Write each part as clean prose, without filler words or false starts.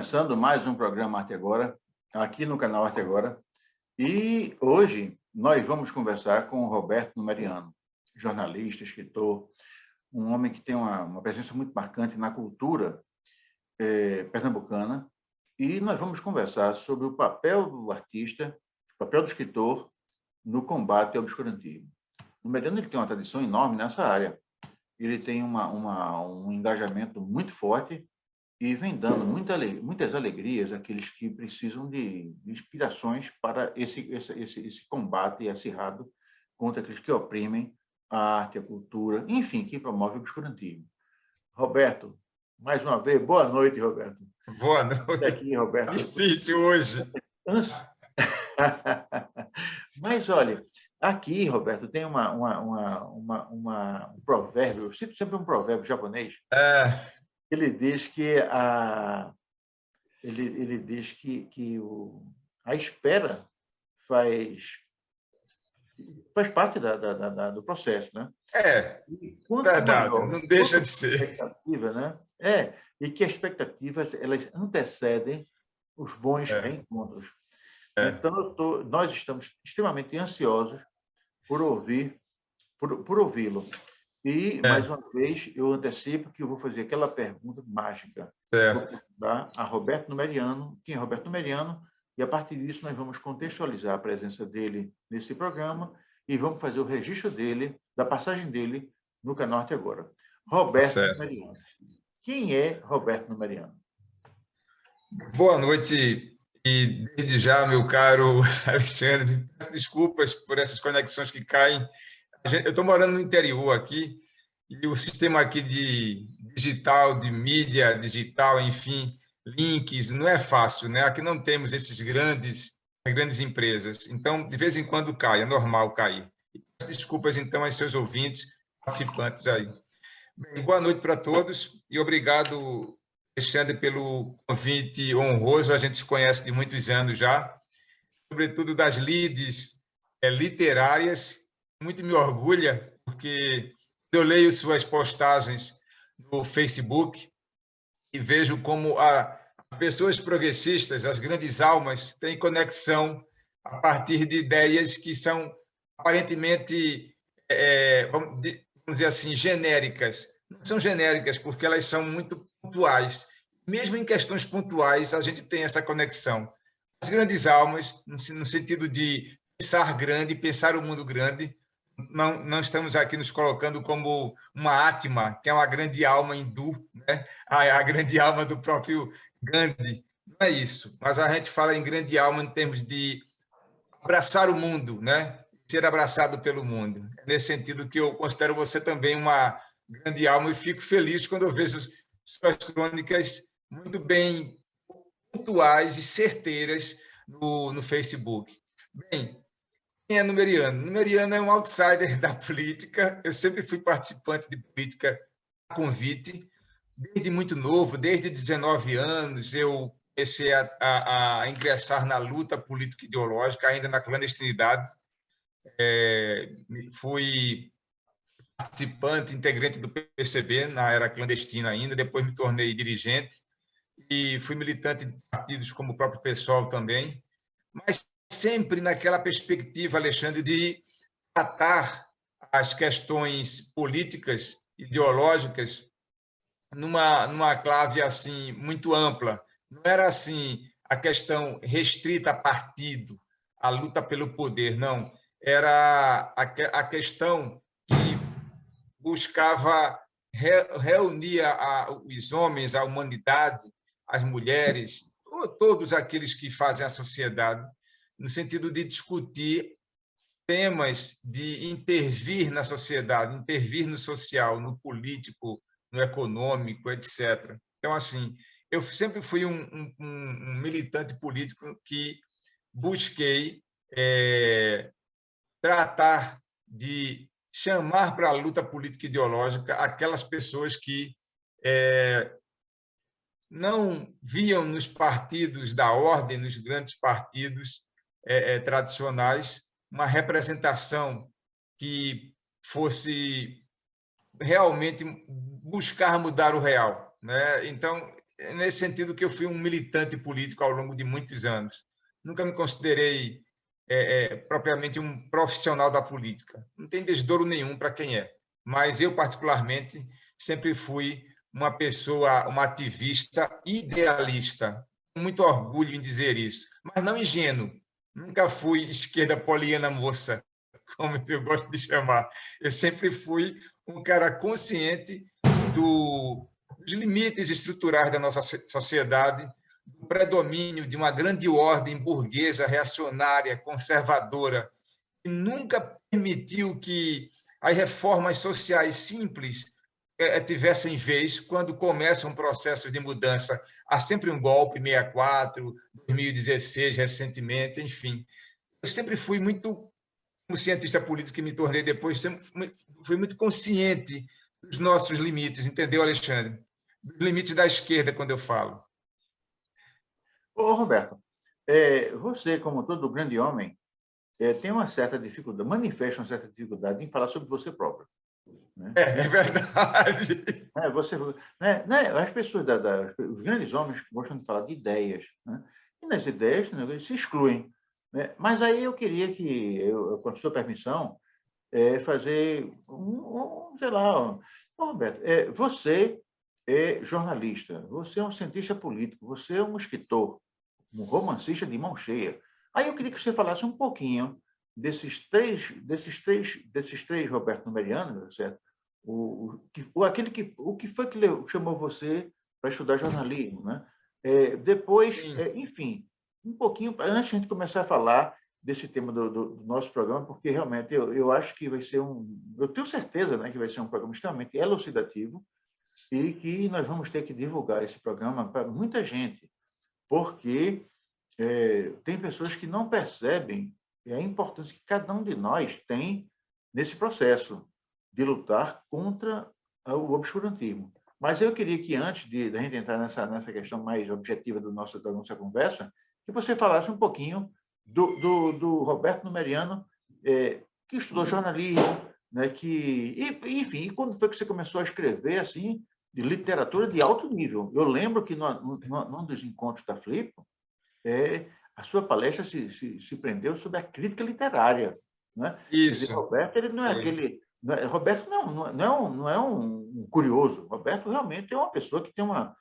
começando mais um programa Arte Agora, aqui no canal Arte Agora. E hoje nós vamos conversar com o Roberto Numeriano, jornalista, escritor, um homem que tem uma presença muito marcante na cultura pernambucana. E nós vamos conversar sobre o papel do artista, o papel do escritor no combate ao obscurantismo. O Numeriano ele tem uma tradição enorme nessa área. Ele tem um engajamento muito forte e vem dando muitas alegrias àqueles que precisam de inspirações para esse combate acirrado contra aqueles que oprimem a arte, a cultura, enfim, que promove o obscurantismo. Roberto, mais uma vez, boa noite, Roberto. Boa noite. Aqui, Roberto. Difícil hoje. Mas, olha, aqui, Roberto, tem um provérbio, eu cito sempre um provérbio japonês, ele diz que a espera faz parte do processo, né? Verdade, não deixa de ser. Expectativa, né? E que as expectativas elas antecedem os bons reencontros. Então, nós estamos extremamente ansiosos por ouvi-lo. E, mais uma vez, eu antecipo que eu vou fazer aquela pergunta mágica. Vou perguntar a Roberto Numeriano, quem é Roberto Numeriano, e, a partir disso, nós vamos contextualizar a presença dele nesse programa e vamos fazer o registro dele, da passagem dele no canal Arte Agora. Roberto Numeriano. Quem é Roberto Numeriano? Boa noite, e desde já, meu caro Alexandre, peço desculpas por essas conexões que caem. Eu estou morando no interior aqui, e o sistema aqui de digital, de mídia digital, enfim, links, não é fácil, né? Aqui não temos esses grandes empresas. Então, de vez em quando cai, é normal cair. Peço desculpas, então, aos seus ouvintes, participantes aí. Bem, boa noite para todos e obrigado, Alexandre, pelo convite honroso. A gente se conhece de muitos anos já, sobretudo das lides literárias. Muito me orgulha, porque eu leio suas postagens no Facebook e vejo como pessoas progressistas, as grandes almas, têm conexão a partir de ideias que são aparentemente, vamos dizer assim, genéricas. Não são genéricas, porque elas são muito pontuais. Mesmo em questões pontuais, a gente tem essa conexão. As grandes almas, no sentido de pensar grande, pensar o mundo grande, não estamos aqui nos colocando como uma Atma, que é uma grande alma hindu, né? A grande alma do próprio Gandhi. Não é isso, mas a gente fala em grande alma em termos de abraçar o mundo, né? Ser abraçado pelo mundo. É nesse sentido que eu considero você também uma grande alma e fico feliz quando eu vejo suas crônicas muito bem pontuais e certeiras no Facebook. Bem, quem é Numeriano? Numeriano é um outsider da política. Eu sempre fui participante de política a convite, desde muito novo, desde 19 anos, eu comecei a ingressar na luta político-ideológica, ainda na clandestinidade. Fui participante, integrante do PCB, na era clandestina ainda, depois me tornei dirigente e fui militante de partidos como o próprio PSOL também, mas sempre naquela perspectiva, Alexandre, de tratar as questões políticas, ideológicas, numa clave assim muito ampla. Não era assim a questão restrita a partido, a luta pelo poder, não. Era a questão que buscava reunir os homens, a humanidade, as mulheres, todos aqueles que fazem a sociedade, no sentido de discutir temas de intervir na sociedade, intervir no social, no político, no econômico, etc. Então, assim, eu sempre fui um militante político que busquei tratar de chamar para a luta política ideológica aquelas pessoas que não viam nos partidos da ordem, nos grandes partidos tradicionais, uma representação que fosse realmente buscar mudar o real, né? Então, nesse sentido que eu fui um militante político ao longo de muitos anos. Nunca me considerei propriamente um profissional da política. Não tem desdouro nenhum para quem é, mas eu, particularmente, sempre fui uma pessoa, uma ativista idealista. Muito orgulho em dizer isso, mas não ingênuo. Nunca fui esquerda poliana moça, como eu gosto de chamar. Eu sempre fui um cara consciente dos limites estruturais da nossa sociedade, do predomínio de uma grande ordem burguesa, reacionária, conservadora, que nunca permitiu que as reformas sociais simples tivessem vez quando começam processos de mudança. Há sempre um golpe, 64, 2016, recentemente, enfim. Eu sempre fui muito, como cientista político que me tornei depois, sempre fui muito consciente dos nossos limites, entendeu, Alexandre? Dos limites da esquerda, quando eu falo. Ô, Roberto, você, como todo grande homem, tem uma certa dificuldade, manifesta uma certa dificuldade em falar sobre você próprio. Né? É verdade. As pessoas, os grandes homens gostam de falar de ideias. Né? E nas ideias, né, eles se excluem. Né? Mas aí eu queria que, com a sua permissão, fazer sei lá, Roberto, você é jornalista, você é um cientista político, você é um escritor, um romancista de mão cheia. Aí eu queria que você falasse um pouquinho desses três Roberto Meriano, certo? O que foi que chamou você para estudar jornalismo, né? Depois, enfim, um pouquinho, antes de a gente começar a falar desse tema do nosso programa, porque realmente eu acho que vai ser eu tenho certeza, né, que vai ser um programa extremamente elucidativo e que nós vamos ter que divulgar esse programa para muita gente, porque tem pessoas que não percebem a importância que cada um de nós tem nesse processo de lutar contra o obscurantismo. Mas eu queria que, antes da gente entrar nessa questão mais objetiva da nossa conversa, que você falasse um pouquinho do Roberto Numeriano, que estudou jornalismo, né, enfim, e quando foi que você começou a escrever assim, de literatura de alto nível? Eu lembro que num dos encontros da Flip, a sua palestra se prendeu sobre a crítica literária. Né? Isso. Quer dizer, Roberto, ele não é aquele. Roberto não é um curioso. Roberto realmente é uma pessoa que tem uma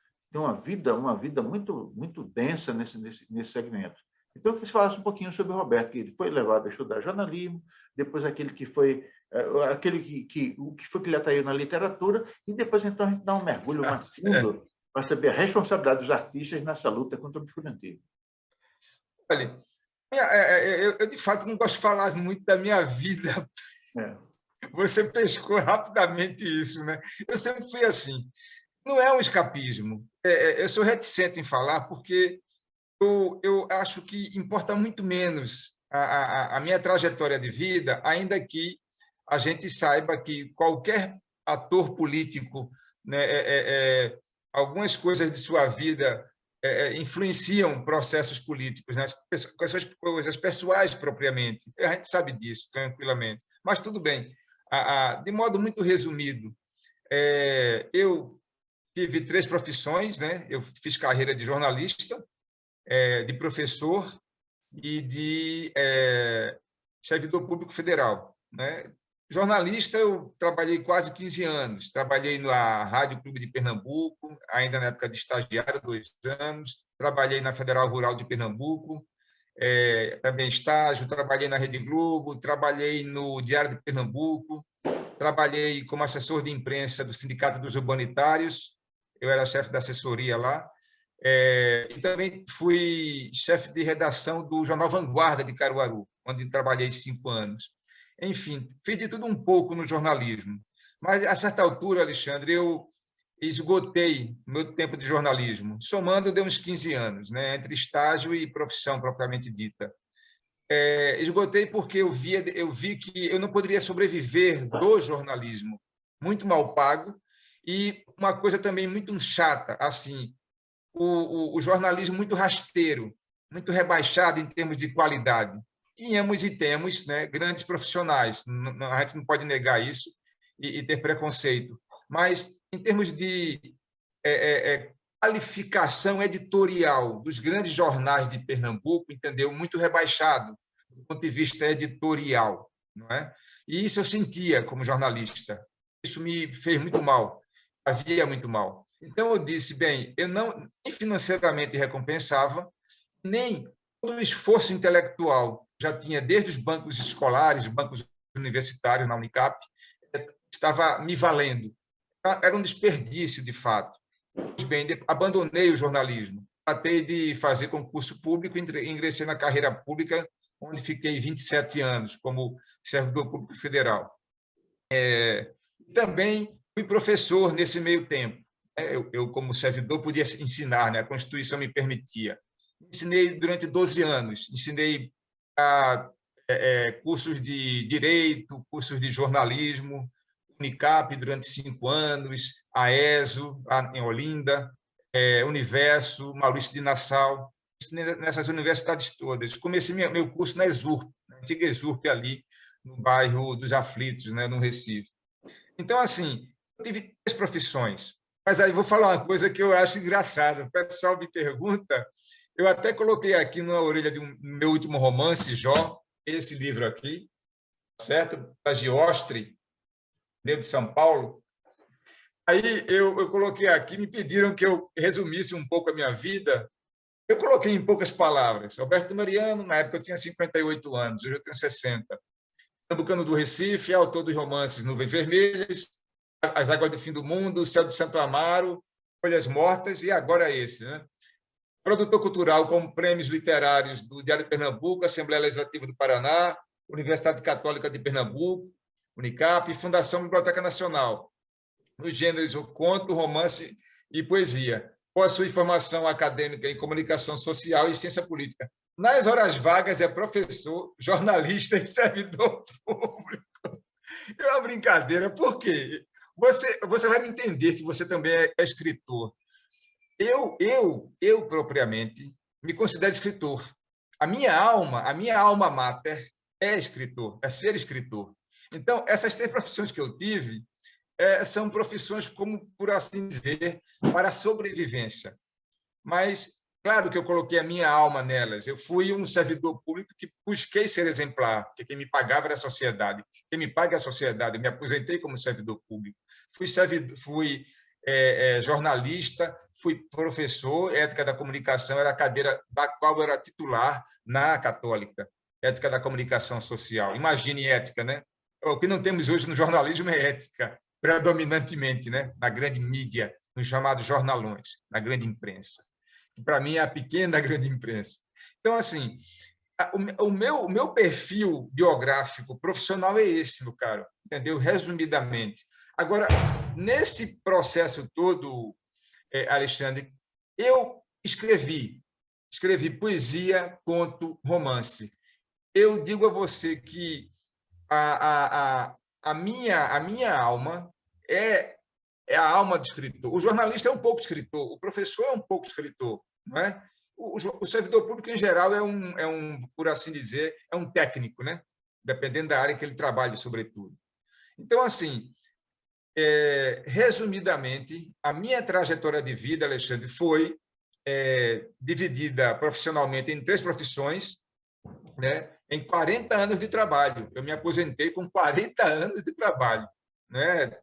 vida muito, muito densa nesse segmento. Então, eu quis falar um pouquinho sobre o Roberto, que ele foi levado a estudar jornalismo, depois aquele que foi o que foi que ele atraiu na literatura, e depois, então, a gente dá um mergulho mais fundo para saber a responsabilidade dos artistas nessa luta contra o obscurantismo. Olha, eu de fato não gosto de falar muito da minha vida. Você pescou rapidamente isso, né? Eu sempre fui assim. Não é um escapismo. Eu sou reticente em falar porque eu acho que importa muito menos a minha trajetória de vida, ainda que a gente saiba que qualquer ator político, né, algumas coisas de sua vida influenciam processos políticos, né? Coisas pessoais propriamente. A gente sabe disso tranquilamente. Mas tudo bem. De modo muito resumido, eu tive 3 profissões, né? Eu fiz carreira de jornalista, de professor e de servidor público federal, né? Jornalista, eu trabalhei quase 15 anos. Trabalhei na Rádio Clube de Pernambuco, ainda na época de estagiário, 2 anos. Trabalhei na Federal Rural de Pernambuco, também estágio. Trabalhei na Rede Globo, trabalhei no Diário de Pernambuco, trabalhei como assessor de imprensa do Sindicato dos Urbanitários. Eu era chefe da assessoria lá. E também fui chefe de redação do jornal Vanguarda de Caruaru, onde trabalhei 5 anos. Enfim, fiz de tudo um pouco no jornalismo. Mas, a certa altura, Alexandre, eu esgotei meu tempo de jornalismo. Somando, deu uns 15 anos, né, entre estágio e profissão propriamente dita. Esgotei porque eu vi que eu não poderia sobreviver do jornalismo, muito mal pago, e uma coisa também muito chata, assim, o jornalismo muito rasteiro, muito rebaixado em termos de qualidade. Temos, né, grandes profissionais, a gente não pode negar isso e ter preconceito, mas em termos de qualificação editorial dos grandes jornais de Pernambuco, entendeu? Muito rebaixado do ponto de vista editorial, não é? E isso eu sentia como jornalista. Isso me fez muito mal, fazia muito mal. Então eu disse, bem, eu não nem financeiramente recompensava, nem todo o esforço intelectual já tinha desde os bancos escolares, bancos universitários na Unicap, estava me valendo. Era um desperdício, de fato. Bem, abandonei o jornalismo, tratei de fazer concurso público, ingressei na carreira pública, onde fiquei 27 anos como servidor público federal. Também fui professor nesse meio tempo. Eu, como servidor, podia ensinar, né? A Constituição me permitia. Ensinei durante 12 anos, ensinei cursos de direito, cursos de jornalismo, Unicap durante 5 anos, a ESO, em Olinda, Universo, Maurício de Nassau, nessas universidades todas. Comecei meu curso na Exurp, na antiga Exurp ali, no bairro dos Aflitos, né, no Recife. Então, assim, eu tive 3 profissões, mas aí vou falar uma coisa que eu acho engraçada. O pessoal me pergunta, eu até coloquei aqui na orelha de meu último romance, Jó, esse livro aqui, certo? Da Giostre, de São Paulo. Aí eu coloquei aqui, me pediram que eu resumisse um pouco a minha vida. Eu coloquei em poucas palavras. Alberto Mariano, na época eu tinha 58 anos, hoje eu tenho 60. Pernambucano do Recife, autor dos romances Nuvens Vermelhas, As Águas do Fim do Mundo, Céu de Santo Amaro, Folhas Mortas e agora esse, né? Produtor cultural com prêmios literários do Diário de Pernambuco, Assembleia Legislativa do Paraná, Universidade Católica de Pernambuco, Unicap e Fundação Biblioteca Nacional, nos gêneros conto, romance e poesia. Possui formação acadêmica em comunicação social e ciência política. Nas horas vagas é professor, jornalista e servidor público. É uma brincadeira, por quê? Você vai me entender que você também é escritor. Eu propriamente, me considero escritor. A minha alma mater é escritor, é ser escritor. Então, essas 3 profissões que eu tive são profissões, como por assim dizer, para a sobrevivência. Mas, claro que eu coloquei a minha alma nelas. Eu fui um servidor público que busquei ser exemplar, porque quem me pagava era a sociedade. Quem me paga é a sociedade. Eu me aposentei como servidor público. Fui jornalista, fui professor, ética da comunicação era a cadeira da qual eu era titular na Católica, ética da comunicação social. Imagine ética, né? O que não temos hoje no jornalismo é ética, predominantemente, né? Na grande mídia, nos chamados jornalões, na grande imprensa, que para mim é a pequena grande imprensa. Então, assim, o meu perfil biográfico profissional é esse, meu caro, entendeu? Resumidamente. Agora, nesse processo todo, Alexandre, eu escrevi poesia, conto, romance. Eu digo a você que a minha alma é a alma do escritor. O jornalista é um pouco escritor, o professor é um pouco escritor, não é? O servidor público, em geral, por assim dizer, é um técnico, né? Dependendo da área que ele trabalhe, sobretudo. Então, assim, resumidamente, a minha trajetória de vida, Alexandre, foi dividida profissionalmente em 3 profissões, né? Em 40 anos de trabalho. Eu me aposentei com 40 anos de trabalho, né?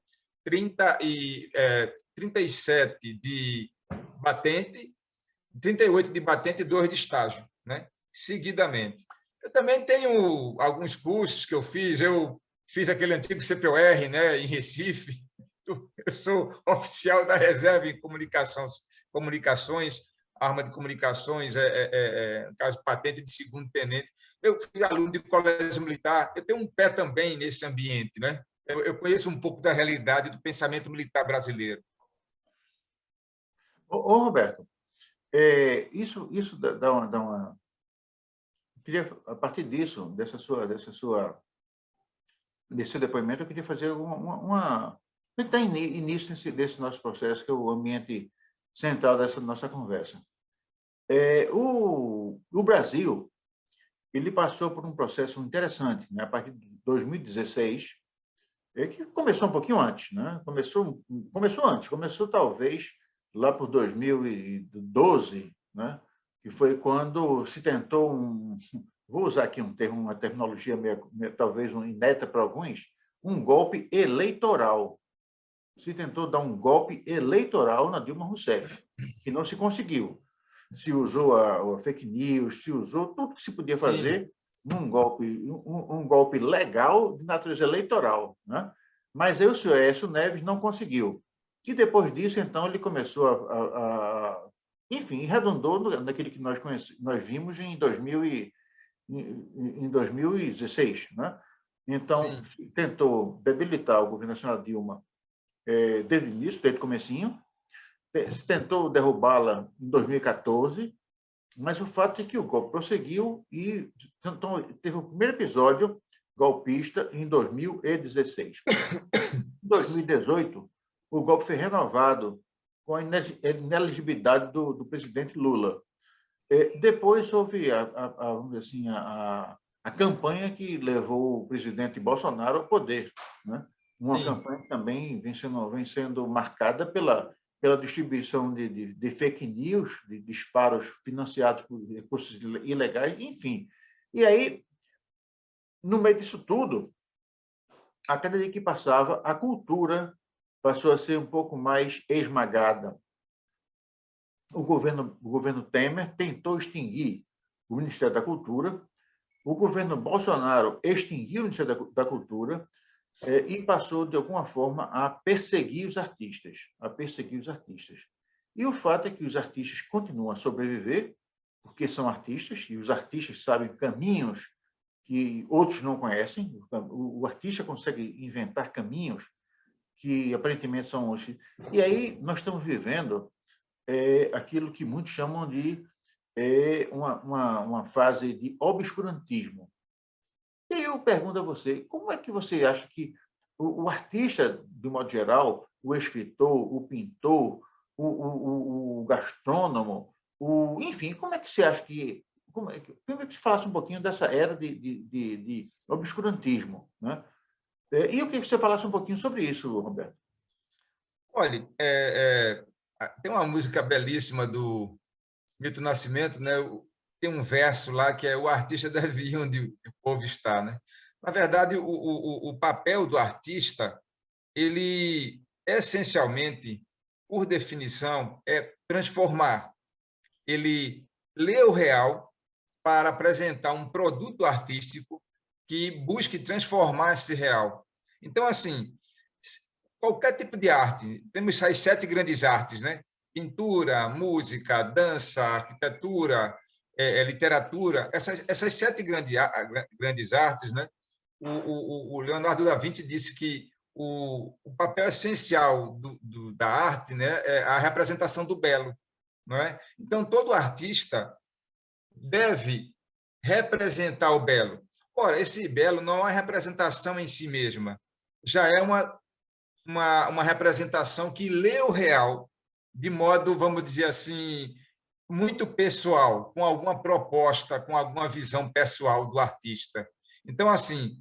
37 de batente, 38 de batente e 2 de estágio, né? Seguidamente. Eu também tenho alguns cursos que eu fiz aquele antigo CPOR, né, em Recife. Eu sou oficial da reserva em comunicações, arma de comunicações, no caso, patente de segundo tenente. Eu fui aluno de colégio militar, eu tenho um pé também nesse ambiente, né? Eu conheço um pouco da realidade do pensamento militar brasileiro. Roberto, isso dá uma... Eu queria, a partir disso, desse seu depoimento, eu queria fazer tentar início desse nosso processo, que é o ambiente central dessa nossa conversa. O Brasil, ele passou por um processo interessante, né? A partir de 2016, que começou um pouquinho antes, né? Começou talvez lá por 2012, né? Que foi quando se tentou vou usar aqui um termo, uma terminologia talvez inédita para alguns, um golpe eleitoral. Se tentou dar um golpe eleitoral na Dilma Rousseff, que não se conseguiu. Se usou a fake news, se usou tudo que se podia fazer num golpe, um golpe legal de natureza eleitoral, né? Mas aí o senhor Aécio Neves não conseguiu. E depois disso, então, ele começou enfim, redundou naquele que nós vimos em 2016, né? Então, tentou debilitar o governo nacional Dilma desde o início, desde o comecinho, se tentou derrubá-la em 2014, mas o fato é que o golpe prosseguiu e então, teve o primeiro episódio golpista em 2016. Em 2018, o golpe foi renovado com a inelegibilidade do presidente Lula. Depois houve vamos dizer assim, a campanha que levou o presidente Bolsonaro ao poder, né? Uma campanha que também vem sendo marcada pela distribuição de fake news, de disparos financiados por recursos ilegais, enfim. E aí, no meio disso tudo, a cada dia que passava, a cultura passou a ser um pouco mais esmagada. O governo Temer tentou extinguir o Ministério da Cultura, o governo Bolsonaro extinguiu o Ministério da Cultura e passou, de alguma forma, a perseguir os artistas. E o fato é que os artistas continuam a sobreviver, porque são artistas, e os artistas sabem caminhos que outros não conhecem. O artista consegue inventar caminhos que aparentemente são hoje. E aí nós estamos vivendo aquilo que muitos chamam de uma fase de obscurantismo. E aí eu pergunto a você, como é que você acha que o artista, de modo geral, o escritor, o pintor, o gastrônomo, enfim, como é que você acha que... Primeiro que você falasse um pouquinho dessa era de obscurantismo, né? E eu queria que você falasse um pouquinho sobre isso, Roberto. Olha, tem uma música belíssima do Milton Nascimento, né? Tem um verso lá que é: o artista deve ir onde o povo está, né? Na verdade, o papel do artista, ele essencialmente, por definição, é transformar. Ele lê o real para apresentar um produto artístico que busque transformar esse real. Então, assim, qualquer tipo de arte, temos as 7 grandes artes, né? Pintura, música, dança, arquitetura, literatura, essas 7 grandes artes, né? O Leonardo da Vinci disse que o papel essencial da arte, né, é a representação do belo, não é? Então, todo artista deve representar o belo. Ora, esse belo não é uma representação em si mesma, já é uma representação que lê o real de modo, vamos dizer assim, muito pessoal, com alguma proposta, com alguma visão pessoal do artista. Então, assim,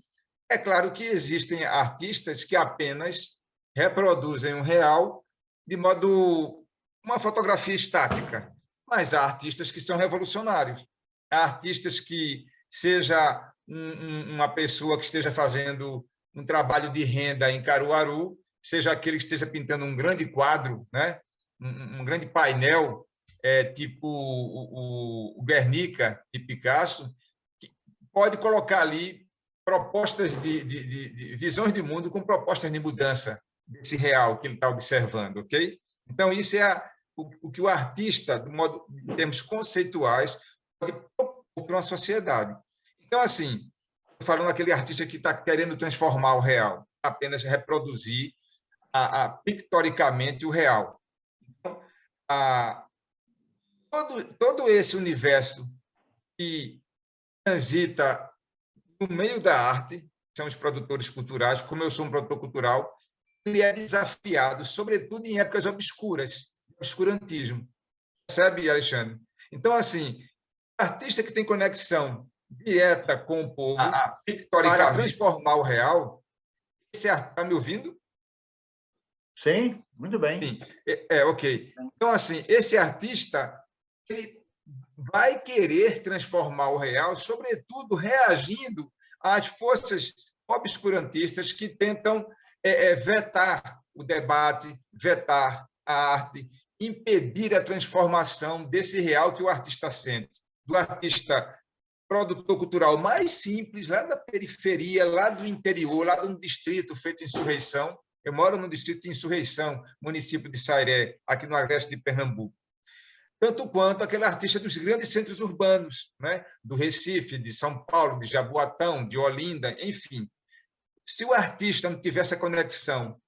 é claro que existem artistas que apenas reproduzem o real de modo uma fotografia estática, mas há artistas que são revolucionários. Há artistas que seja uma pessoa que esteja fazendo um trabalho de renda em Caruaru, seja aquele que esteja pintando um grande quadro, né? Um grande painel, tipo o Guernica de Picasso, que pode colocar ali propostas de visões de mundo com propostas de mudança desse real que ele está observando, ok? Então, isso é o que o artista, em termos conceituais, pode propor para uma sociedade. Então, assim, falando aquele artista que está querendo transformar o real, apenas reproduzir pictoricamente o real. Então, todo esse universo que transita no meio da arte, são os produtores culturais, como eu sou um produtor cultural, ele é desafiado, sobretudo em épocas obscuras, obscurantismo. Percebe, Alexandre? Então, assim, artista que tem conexão direta com o povo, para transformar o real, está me ouvindo? Sim, muito bem. Sim, ok. Então, assim, esse artista ele vai querer transformar o real, sobretudo reagindo às forças obscurantistas que tentam vetar o debate, vetar a arte, impedir a transformação desse real que o artista sente, do artista produtor cultural mais simples, lá da periferia, lá do interior, lá de um distrito feito insurreição. Eu moro no distrito de Insurreição, município de Sairé, aqui no agreste de Pernambuco. Tanto quanto aquele artista dos grandes centros urbanos, né? Do Recife, de São Paulo, de Jaboatão, de Olinda, enfim. Se o artista não tivesse a conexão,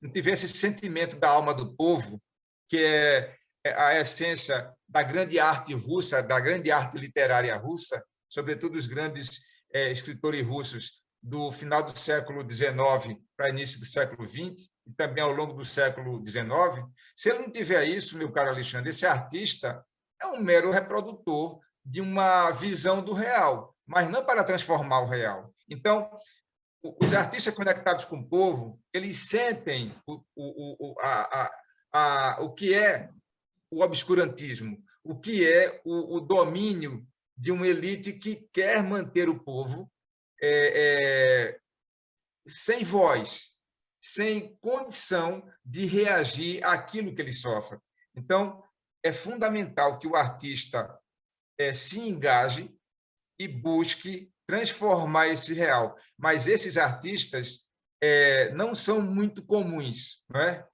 não tivesse esse sentimento da alma do povo, que é a essência da grande arte russa, da grande arte literária russa, sobretudo os grandes escritores russos do final do século XIX para início do século XX, e também ao longo do século XIX, se ele não tiver isso, meu caro Alexandre, esse artista é um mero reprodutor de uma visão do real, mas não para transformar o real. Então, os artistas conectados com o povo, eles sentem o que é o obscurantismo, o que é o domínio de uma elite que quer manter o povo sem voz, sem condição de reagir àquilo que ele sofre. Então, é fundamental que o artista se engaje e busque transformar esse real. Mas esses artistas não são muito comuns, não é?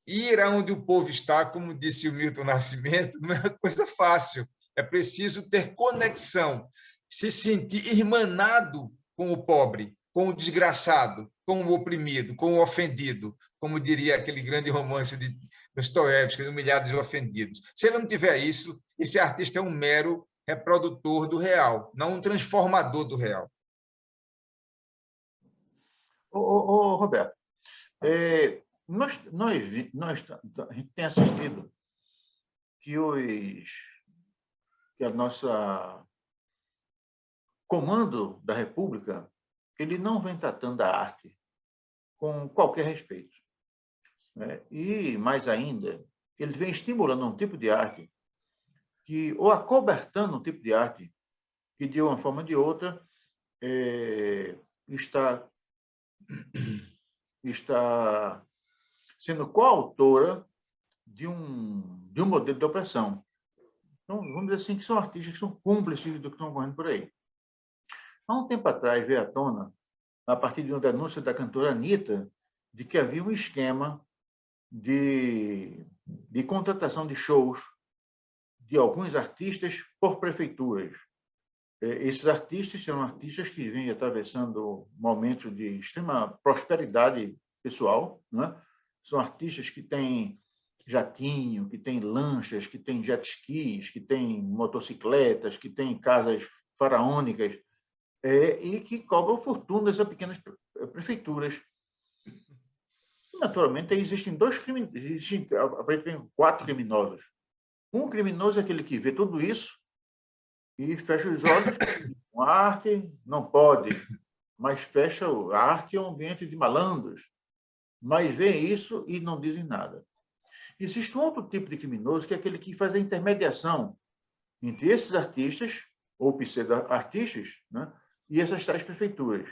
Ir aonde o povo está, como disse o Milton Nascimento, não é coisa fácil. É preciso ter conexão, se sentir irmanado com o pobre, com o desgraçado, com o oprimido, com o ofendido, como diria aquele grande romance de Dostoiévski, Humilhados e Ofendidos. Se ele não tiver isso, esse artista é um mero reprodutor do real, não um transformador do real. Roberto, a gente tem assistido que a nossa comando da República ele não vem tratando a arte com qualquer respeito, né? E, mais ainda, ele vem estimulando um tipo de arte ou acobertando um tipo de arte que, de uma forma ou de outra, está sendo coautora de um modelo de opressão. Então, vamos dizer assim, que são artistas que são cúmplices do que estão ocorrendo por aí. Há um tempo atrás, veio à tona, a partir de uma denúncia da cantora Anitta, de que havia um esquema de contratação de shows de alguns artistas por prefeituras. Esses artistas são artistas que vêm atravessando momentos de extrema prosperidade pessoal, né? São artistas que têm jatinho, que têm lanchas, que têm jet skis, que têm motocicletas, que têm casas faraônicas, e que cobram fortuna dessas pequenas prefeituras. E, naturalmente, existem aparentemente 4 criminosos. Um criminoso é aquele que vê tudo isso e fecha os olhos. A arte não pode, mas fecha a arte é um ambiente de malandros. Mas vê isso e não dizem nada. Existe um outro tipo de criminoso, que é aquele que faz a intermediação entre esses artistas, ou pseudo-artistas, né, e essas tais prefeituras.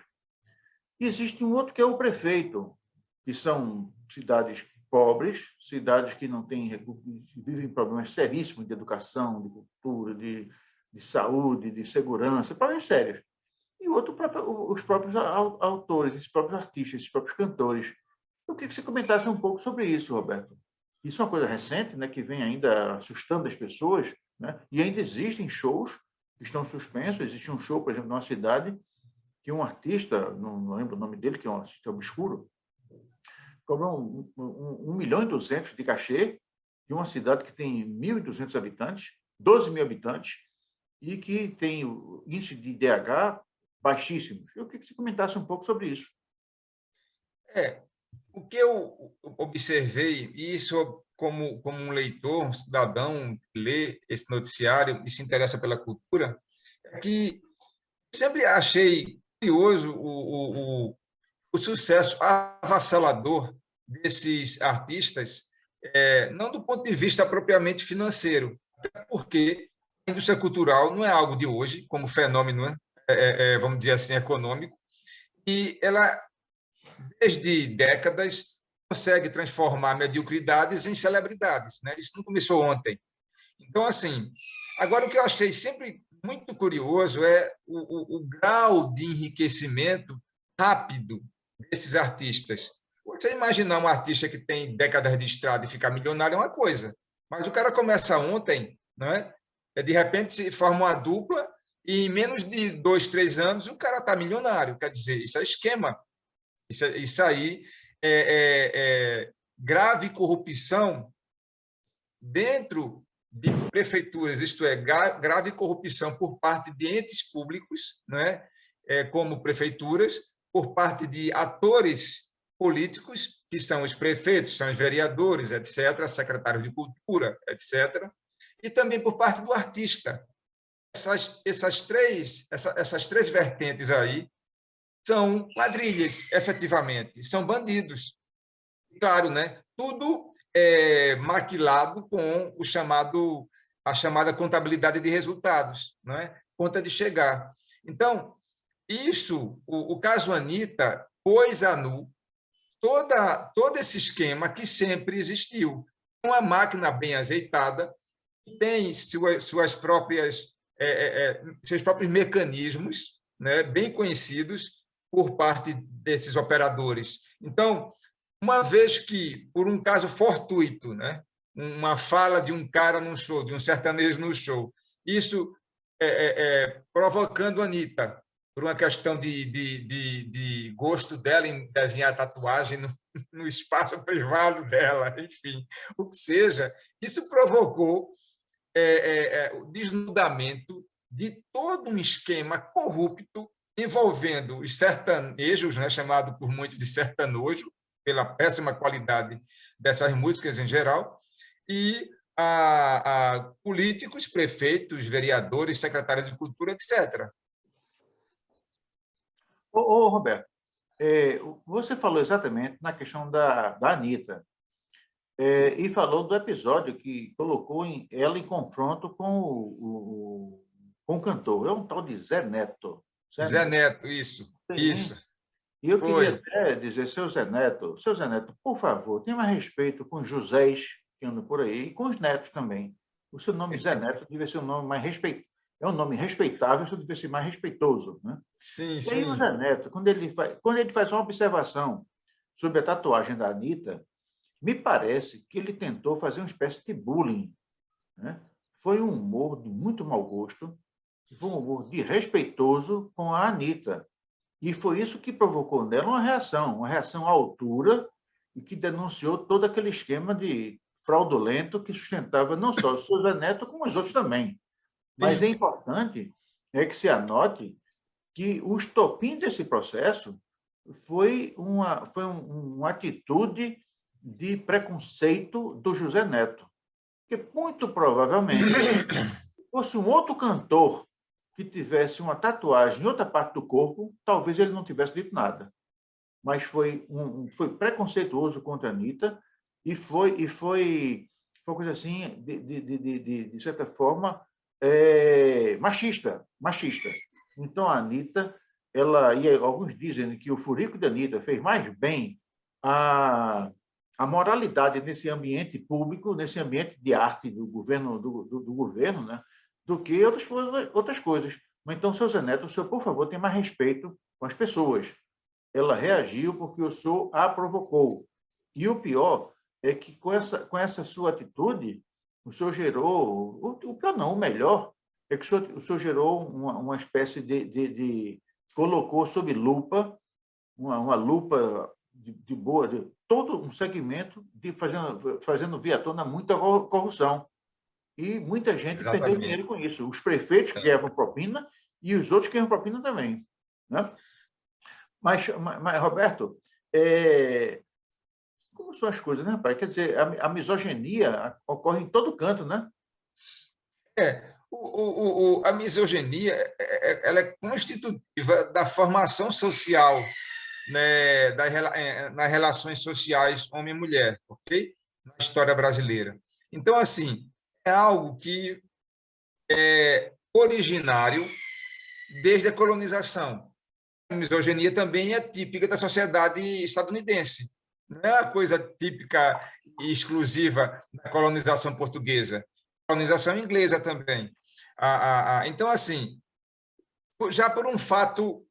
E existe um outro que é o prefeito, que são cidades pobres, cidades que não têm recursos, vivem problemas seríssimos de educação, de cultura, de saúde, de segurança, problemas sérios. E outro, os próprios autores, os próprios artistas, os próprios cantores. Eu queria que você comentasse um pouco sobre isso, Roberto. Isso é uma coisa recente, né, que vem ainda assustando as pessoas, né? E ainda existem shows que estão suspensos. Existe um show, por exemplo, numa cidade, que um artista, não lembro o nome dele, que é um artista obscuro, cobrou 1.200.000 de cachê de uma cidade que tem 1.200 habitantes, 12 mil habitantes, e que tem o índice de IDH baixíssimos. Eu queria que você comentasse um pouco sobre isso. O que eu observei, e isso como um leitor, um cidadão que lê esse noticiário e se interessa pela cultura, é que sempre achei curioso o sucesso avassalador desses artistas, não do ponto de vista propriamente financeiro, até porque a indústria cultural não é algo de hoje, como fenômeno, vamos dizer assim, econômico, e ela, desde décadas, consegue transformar mediocridades em celebridades, né? Isso não começou ontem. Então, assim, agora o que eu achei sempre muito curioso é o grau de enriquecimento rápido desses artistas. Você imaginar um artista que tem décadas de estrada e ficar milionário é uma coisa, mas o cara começa ontem, né? De repente se forma uma dupla e em menos de 2, 3 anos o cara está milionário. Quer dizer, isso é esquema. Isso aí é grave corrupção dentro de prefeituras, isto é, grave corrupção por parte de entes públicos, né? Como prefeituras, por parte de atores políticos, que são os prefeitos, são os vereadores, etc., secretários de cultura, etc., e também por parte do artista. Essas três vertentes aí são quadrilhas, efetivamente, são bandidos. Claro, né? Tudo maquilado com a chamada contabilidade de resultados, né? Conta de chegar. Então, o caso Anitta pôs a nu todo esse esquema que sempre existiu. Uma máquina bem azeitada, que tem seus próprios mecanismos, né? Bem conhecidos por parte desses operadores. Então, uma vez que, por um caso fortuito, né, uma fala de um cara num show, de um sertanejo no show, isso provocando a Anitta, por uma questão de gosto dela em desenhar tatuagem no espaço privado dela, enfim, o que seja, isso provocou o desnudamento de todo um esquema corrupto envolvendo os sertanejos, né, chamado por muitos de sertanojo, pela péssima qualidade dessas músicas em geral, e a políticos, prefeitos, vereadores, secretários de cultura, etc. Roberto, você falou exatamente na questão da Anitta, e falou do episódio que colocou ela em confronto com o cantor. É um tal de Zé Neto. Zé Neto, isso. E eu queria até dizer, seu Zé Neto, por favor, tenha mais respeito com os Josés que andam por aí e com os netos também. O seu nome Zé Neto deve ser um nome mais respeitoso. É um nome respeitável, isso deve ser mais respeitoso, né? Sim, E aí o Zé Neto, quando ele faz uma observação sobre a tatuagem da Anitta, me parece que ele tentou fazer uma espécie de bullying, né? Foi um humor de muito mau gosto, foi um humor desrespeitoso com a Anitta. E foi isso que provocou nela uma reação à altura, e que denunciou todo aquele esquema de fraudulento que sustentava não só o seu Zé Neto, como os outros também. Mas é importante que se anote que o estopim desse processo foi uma atitude de preconceito do José Neto, que muito provavelmente, se fosse um outro cantor que tivesse uma tatuagem em outra parte do corpo, talvez ele não tivesse dito nada. Mas foi preconceituoso contra a Anitta e foi uma coisa assim, de certa forma, machista. Então, a Anitta, e alguns dizem que o furico da Anitta fez mais bem a moralidade nesse ambiente público, nesse ambiente de arte do governo, do governo, né? Do que outras coisas. Mas então, seu Zé Neto, o senhor, por favor, tenha mais respeito com as pessoas. Ela reagiu porque o senhor a provocou. E o pior é que, com essa sua atitude, o senhor gerou... O pior não, o melhor é que o senhor gerou uma espécie colocou sob lupa, uma lupa de boa, de todo um segmento fazendo vir à tona muita corrupção. E muita gente perdeu dinheiro com isso. Os prefeitos que ganhavam propina e os outros que ganhavam propina também. Né? Mas Roberto, como são as coisas, né, rapaz? Quer dizer, a misoginia ocorre em todo canto, né? A misoginia ela é constitutiva da formação social né, nas relações sociais homem e mulher, ok? Na história brasileira. Então, assim, é algo que é originário desde a colonização. A misoginia também é típica da sociedade estadunidense. Não é uma coisa típica e exclusiva da colonização portuguesa. Colonização inglesa também. Então, assim, já por um fato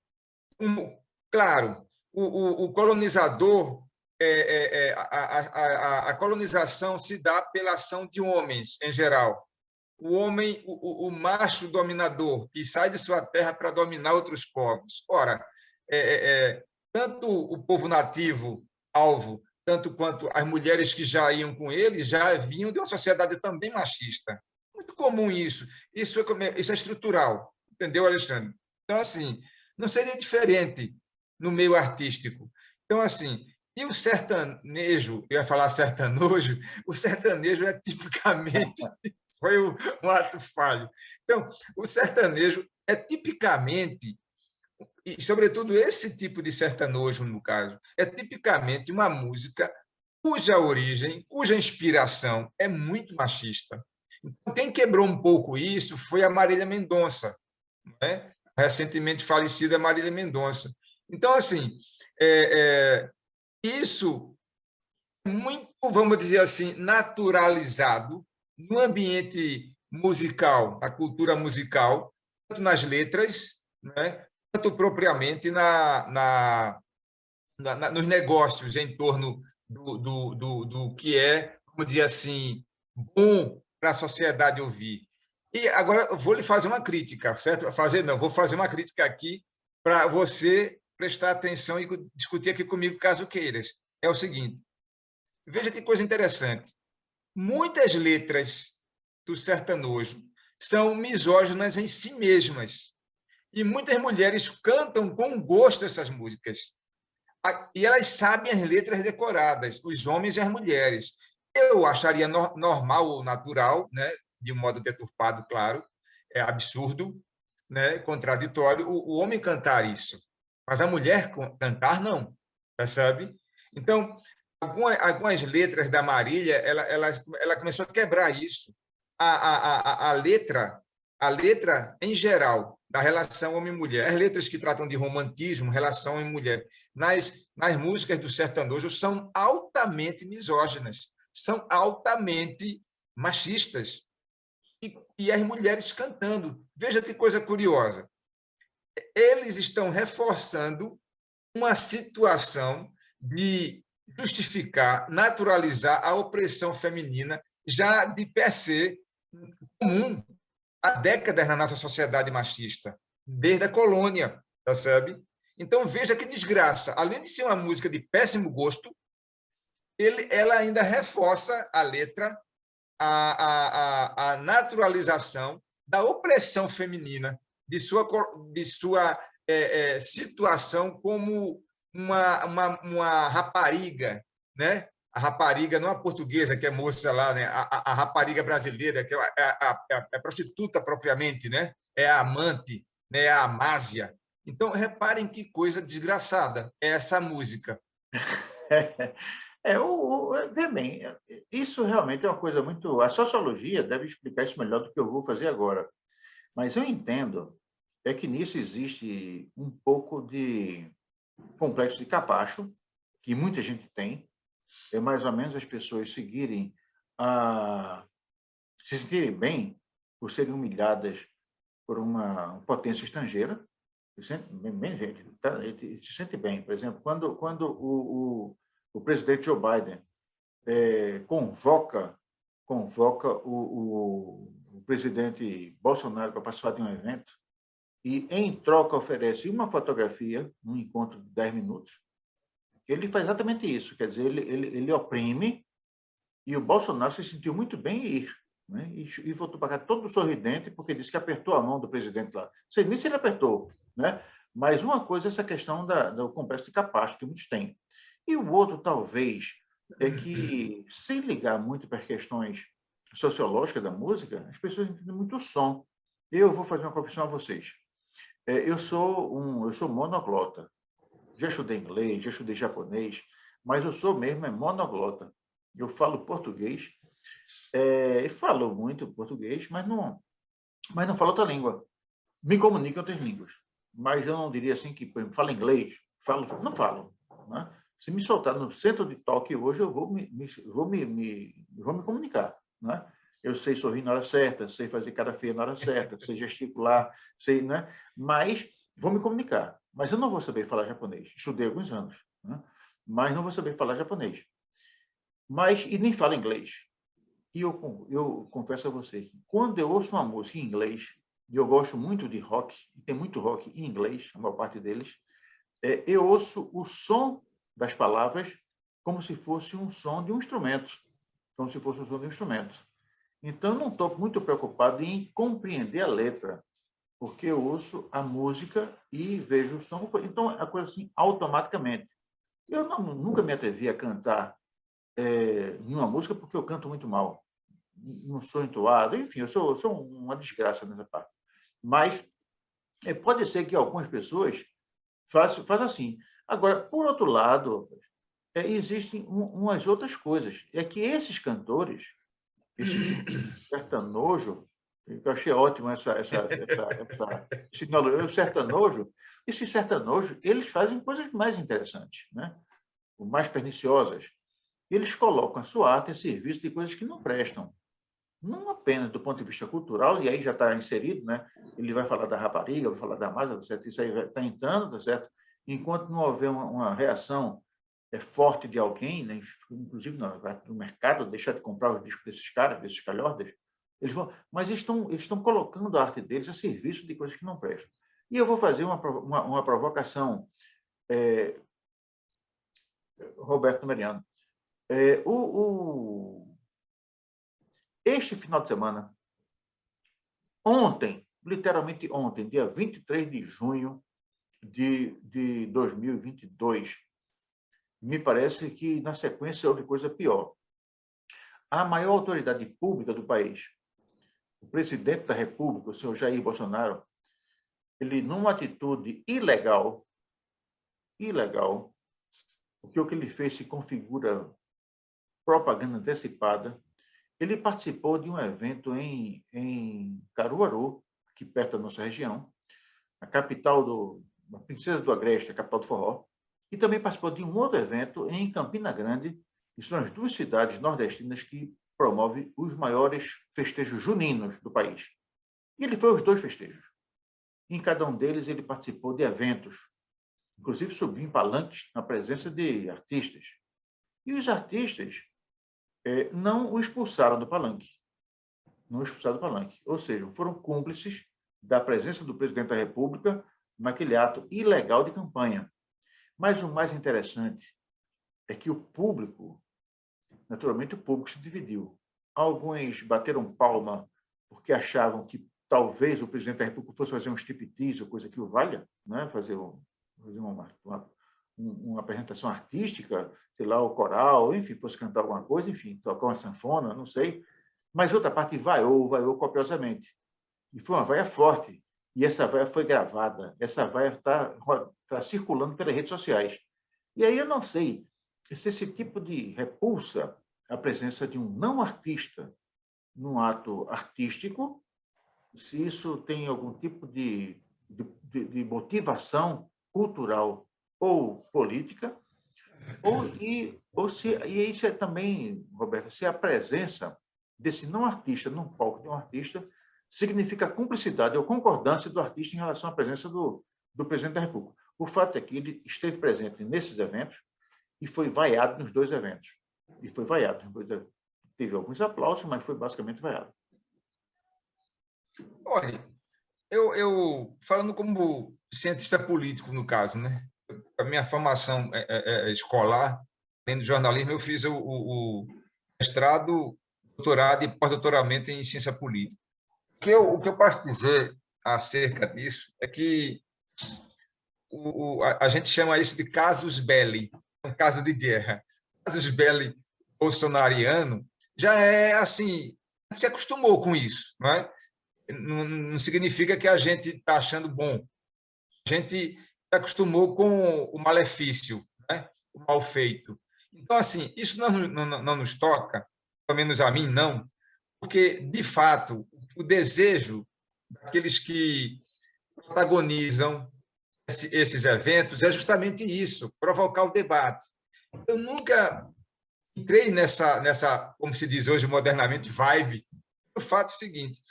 claro, o colonizador, a colonização se dá pela ação de homens, em geral. O homem, o macho dominador, que sai de sua terra para dominar outros povos. Ora, tanto o povo nativo, alvo, tanto quanto as mulheres que já iam com ele, já vinham de uma sociedade também machista. Muito comum isso. Isso é estrutural. Entendeu, Alexandre? Então, assim, não seria diferente no meio artístico. Então, assim, e o sertanejo, eu ia falar sertanojo, o sertanejo é tipicamente, foi um ato falho. Então, o sertanejo é tipicamente, e sobretudo esse tipo de sertanojo, no caso, é tipicamente uma música cuja origem, cuja inspiração é muito machista. Então, quem quebrou um pouco isso foi a Marília Mendonça, né? Recentemente falecida Marília Mendonça. Então, assim, isso é muito, vamos dizer assim, naturalizado no ambiente musical, a cultura musical, tanto nas letras, né, quanto propriamente nos negócios em torno do que é, vamos dizer assim, bom para a sociedade ouvir. E agora eu vou lhe fazer uma crítica, certo? Vou fazer uma crítica aqui para você prestar atenção e discutir aqui comigo, caso queiras. É o seguinte, veja que coisa interessante. Muitas letras do sertanojo são misóginas em si mesmas. E muitas mulheres cantam com gosto essas músicas. E elas sabem as letras decoradas, os homens e as mulheres. Eu acharia normal ou natural, né, de um modo deturpado, claro, é absurdo, né, contraditório, o homem cantar isso. Mas a mulher cantar, não, percebe? Então, algumas letras da Marília, ela começou a quebrar isso. A letra, em geral, da relação homem-mulher, as letras que tratam de romantismo, relação homem-mulher, nas músicas do sertanojo são altamente misóginas, são altamente machistas. E as mulheres cantando. Veja que coisa curiosa. Eles estão reforçando uma situação de justificar, naturalizar a opressão feminina já de per se comum há décadas na nossa sociedade machista, desde a colônia, percebe? Então, veja que desgraça. Além de ser uma música de péssimo gosto, ela ainda reforça a letra, a naturalização da opressão feminina, de sua situação como uma rapariga, né? A rapariga, não a portuguesa, que é moça lá, né? A rapariga brasileira, que é a prostituta propriamente, né? É a amante, né? É a amásia. Então, reparem que coisa desgraçada é essa música. Vê bem, isso realmente é uma coisa muito... A sociologia deve explicar isso melhor do que eu vou fazer agora. Mas eu entendo que nisso existe um pouco de complexo de capacho, que muita gente tem, é mais ou menos as pessoas seguirem se sentirem bem por serem humilhadas por uma potência estrangeira. Se sente bem, gente, tá? Ele se sente bem. Por exemplo, quando o presidente Joe Biden convoca o presidente Bolsonaro para participar de um evento e, em troca, oferece uma fotografia, um encontro de 10 minutos, ele faz exatamente isso. Quer dizer, ele oprime, e o Bolsonaro se sentiu muito bem em ir, né? E voltou para cá todo sorridente, porque disse que apertou a mão do presidente lá. Não sei nem se ele apertou, né? Mas uma coisa é essa questão do complexo de capacho, que muitos têm. E o outro, talvez, é que, sem ligar muito para as questões sociológicas da música, as pessoas entendem muito o som. Eu vou fazer uma confissão a vocês. Eu sou monoglota. já estudei inglês, já estudei japonês, mas eu sou mesmo monoglota. Eu falo português, falo muito português, mas não falo outra língua. Me comunico em outras línguas, mas eu não diria assim que, por exemplo, falo inglês, não falo. Né? Se me soltar no centro de Tóquio hoje, eu vou me comunicar. Né? Eu sei sorrir na hora certa, sei fazer cara feia na hora certa, sei gesticular, sei, né? Mas vou me comunicar. Mas eu não vou saber falar japonês. Estudei alguns anos, né? Mas não vou saber falar japonês. E nem falo inglês. E eu confesso a você que quando eu ouço uma música em inglês, e eu gosto muito de rock, e tem muito rock em inglês, a maior parte deles, eu ouço o som das palavras como se fosse um som de um instrumento, como se fosse o som de um instrumento. Então, eu não estou muito preocupado em compreender a letra, porque eu ouço a música e vejo o som. Então, a coisa assim, automaticamente. Eu nunca me atrevi a cantar em uma música porque eu canto muito mal. Não sou entoado, enfim, eu sou uma desgraça nessa parte. Mas pode ser que algumas pessoas façam assim. Agora, por outro lado, existem umas outras coisas. É que esses cantores, esse sertanojo, eu achei ótimo o sertanojo, esses sertanojos, eles fazem coisas mais interessantes, né? Mais perniciosas. Eles colocam a sua arte a serviço de coisas que não prestam. Não apenas do ponto de vista cultural, e aí já está inserido, né? Ele vai falar da rapariga, vai falar da massa, certo? Isso aí está entrando, tá certo? Enquanto não houver uma reação forte de alguém, né? Inclusive no mercado, deixar de comprar os discos desses caras, desses calhordas, mas eles estão colocando a arte deles a serviço de coisas que não prestam. E eu vou fazer uma provocação, Roberto Mariano. Este final de semana, ontem, literalmente ontem, dia 23 de junho de 2022, me parece que, na sequência, houve coisa pior. A maior autoridade pública do país, o presidente da República, o senhor Jair Bolsonaro, ele, numa atitude ilegal, porque o que ele fez se configura propaganda antecipada, ele participou de um evento em Caruaru, aqui perto da nossa região, a capital a Princesa do Agreste, a capital do forró, e também participou de um outro evento em Campina Grande, que são as duas cidades nordestinas que promovem os maiores festejos juninos do país. E ele foi aos dois festejos. Em cada um deles, ele participou de eventos, inclusive subiu em palanques na presença de artistas. E os artistas não o expulsaram do palanque. Não o expulsaram do palanque. Ou seja, foram cúmplices da presença do presidente da República naquele ato ilegal de campanha. Mas o mais interessante é que o público, naturalmente o público se dividiu. Alguns bateram palma porque achavam que talvez o presidente da República fosse fazer um striptease ou coisa que o valha, né? fazer uma apresentação artística, sei lá, o coral, enfim, fosse cantar alguma coisa, enfim, tocar uma sanfona, não sei. Mas outra parte vaiou copiosamente. E foi uma vaia forte. E essa vaia foi gravada. Essa vaia está circulando pelas redes sociais. E aí eu não sei se esse tipo de repulsa à presença de um não artista num ato artístico, se isso tem algum tipo de motivação cultural ou política, e isso é também, Roberto, se a presença desse não artista num palco de um artista significa cumplicidade ou concordância do artista em relação à presença do presidente da República. O fato é que ele esteve presente nesses eventos e foi vaiado nos dois eventos. Teve alguns aplausos, mas foi basicamente vaiado. Olha, eu falando como cientista político, no caso, né? A minha formação escolar, além do jornalismo, eu fiz o mestrado, doutorado e pós-doutoramento em ciência política. O que eu posso dizer acerca disso é que a gente chama isso de casus belli, um caso de guerra. Casus belli bolsonariano já é assim, a gente se acostumou com isso, não é? Não significa que a gente está achando bom. A gente se acostumou com o malefício, né? O mal feito. Então, assim, isso não nos toca, pelo menos a mim, não, porque, de fato, o desejo daqueles que protagonizam esses eventos é justamente isso, provocar o debate. Eu nunca entrei nessa, como se diz hoje modernamente, vibe. O fato é o seguinte,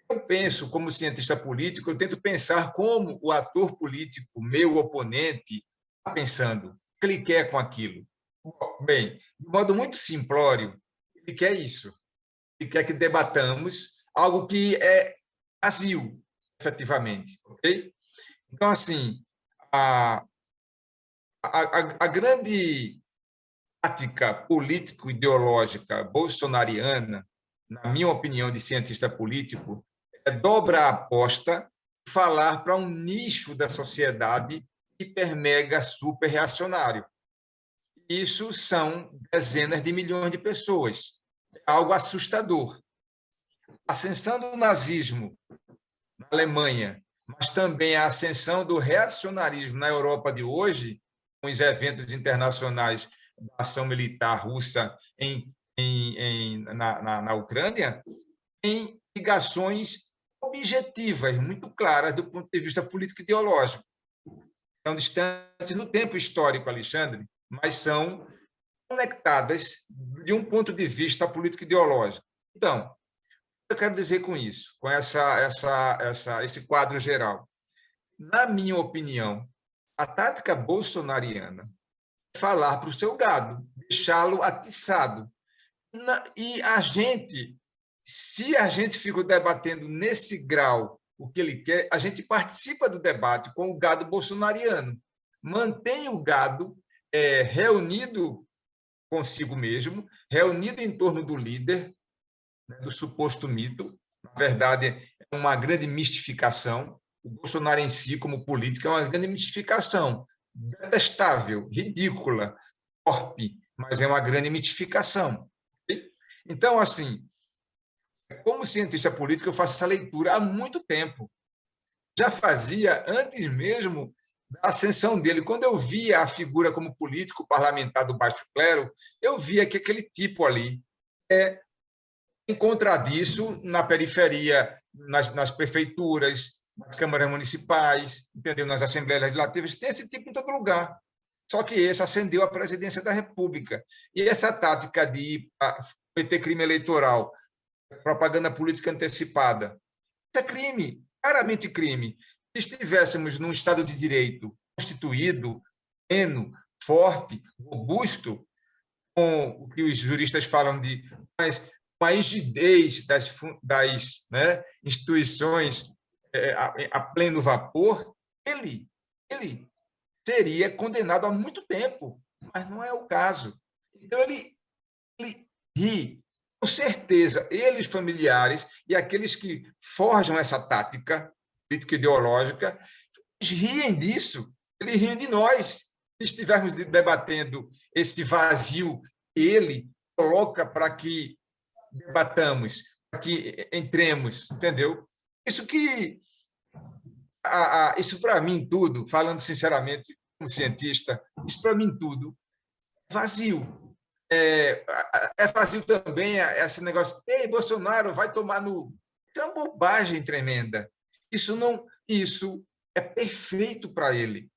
eu penso, como cientista político, eu tento pensar como o ator político, meu oponente, está pensando, o que ele quer com aquilo. Bem, de modo muito simplório, ele quer isso. Ele quer que debatamos algo que é vazio, efetivamente. Okay? Então, assim, a grande prática político-ideológica bolsonariana, na minha opinião de cientista político, é dobra a aposta e falar para um nicho da sociedade hiper, mega, super reacionário. Isso são dezenas de milhões de pessoas. É algo assustador. A ascensão do nazismo na Alemanha, mas também a ascensão do reacionarismo na Europa de hoje, com os eventos internacionais da ação militar russa na Ucrânia, tem ligações objetivas, muito claras do ponto de vista político-ideológico. São distantes no tempo histórico, Alexandre, mas são conectadas de um ponto de vista político-ideológico. Então, o que eu quero dizer com isso, com esse quadro geral? Na minha opinião, a tática bolsonariana é falar para o seu gado, deixá-lo atiçado. E a gente, se a gente fica debatendo nesse grau o que ele quer, a gente participa do debate com o gado bolsonariano, mantém o gado reunido consigo mesmo, reunido em torno do líder, do suposto mito. Na verdade, é uma grande mistificação. O Bolsonaro em si, como político, é uma grande mistificação. Detestável, ridícula, torpe, mas é uma grande mitificação. Então, assim, como cientista político, eu faço essa leitura há muito tempo. Já fazia antes mesmo da ascensão dele. Quando eu via a figura como político parlamentar do baixo clero, eu via que aquele tipo ali encontra disso na periferia, nas prefeituras, nas câmaras municipais, entendeu? Nas assembleias legislativas, tem esse tipo em todo lugar. Só que esse ascendeu à presidência da República. E essa tática de cometer crime eleitoral, propaganda política antecipada, isso é crime, claramente crime. Se estivéssemos num Estado de Direito constituído, pleno, forte, robusto, com o que os juristas falam de uma rigidez das instituições a pleno vapor, ele seria condenado há muito tempo, mas não é o caso. Então, ele ri, com certeza, eles familiares e aqueles que forjam essa tática político-ideológica, eles riem disso, eles riem de nós, se estivermos debatendo esse vazio que ele coloca para que debatamos, para que entremos, entendeu? Isso para mim tudo, falando sinceramente como cientista, isso para mim tudo é vazio. É vazio também esse negócio, ei, Bolsonaro, vai tomar no... Isso é uma bobagem tremenda. Isso é perfeito para ele,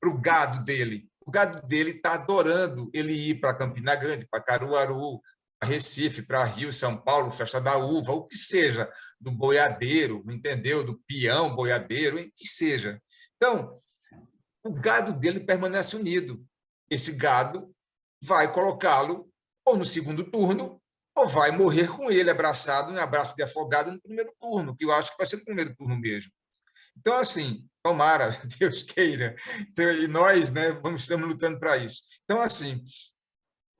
para o gado dele. O gado dele está adorando ele ir para Campina Grande, para Caruaru, para Recife, para Rio, São Paulo, Festa da Uva, o que seja, do boiadeiro, entendeu? Do peão boiadeiro, o que seja. Então, o gado dele permanece unido. Esse gado vai colocá-lo ou no segundo turno ou vai morrer com ele abraçado, em abraço de afogado no primeiro turno, que eu acho que vai ser no primeiro turno mesmo. Então, assim, tomara, Deus queira, e nós estamos lutando para isso. Então, assim,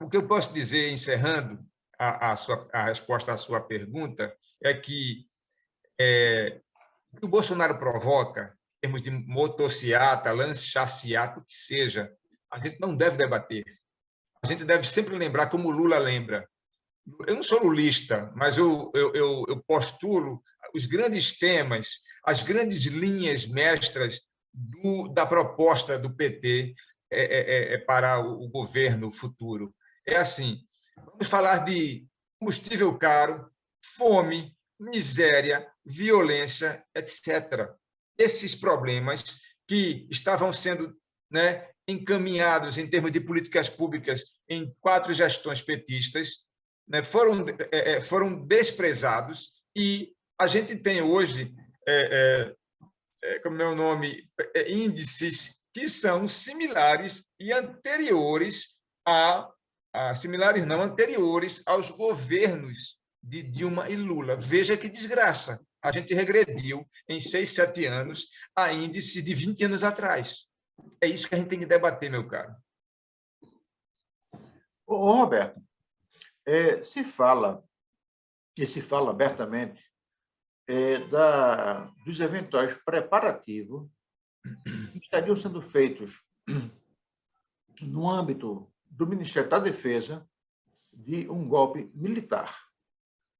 o que eu posso dizer, encerrando a resposta à sua pergunta, é que o que o Bolsonaro provoca, em termos de motociata, lanchaciata, o que seja, a gente não deve debater. A gente deve sempre lembrar como Lula lembra. Eu não sou lulista, mas eu postulo os grandes temas, as grandes linhas mestras da proposta do PT para o governo futuro. É assim, vamos falar de combustível caro, fome, miséria, violência, etc. Esses problemas que estavam sendo, né, encaminhados em termos de políticas públicas em 4 gestões petistas, né, foram desprezados, e a gente tem hoje, como é o nome, índices que são similares e anteriores similares não, anteriores aos governos de Dilma e Lula. Veja que desgraça. A gente regrediu em 6, 7 anos a índice de 20 anos atrás. É isso que a gente tem que debater, meu caro. Ô, Roberto, se fala abertamente dos eventuais preparativos que estariam sendo feitos no âmbito do Ministério da Defesa de um golpe militar.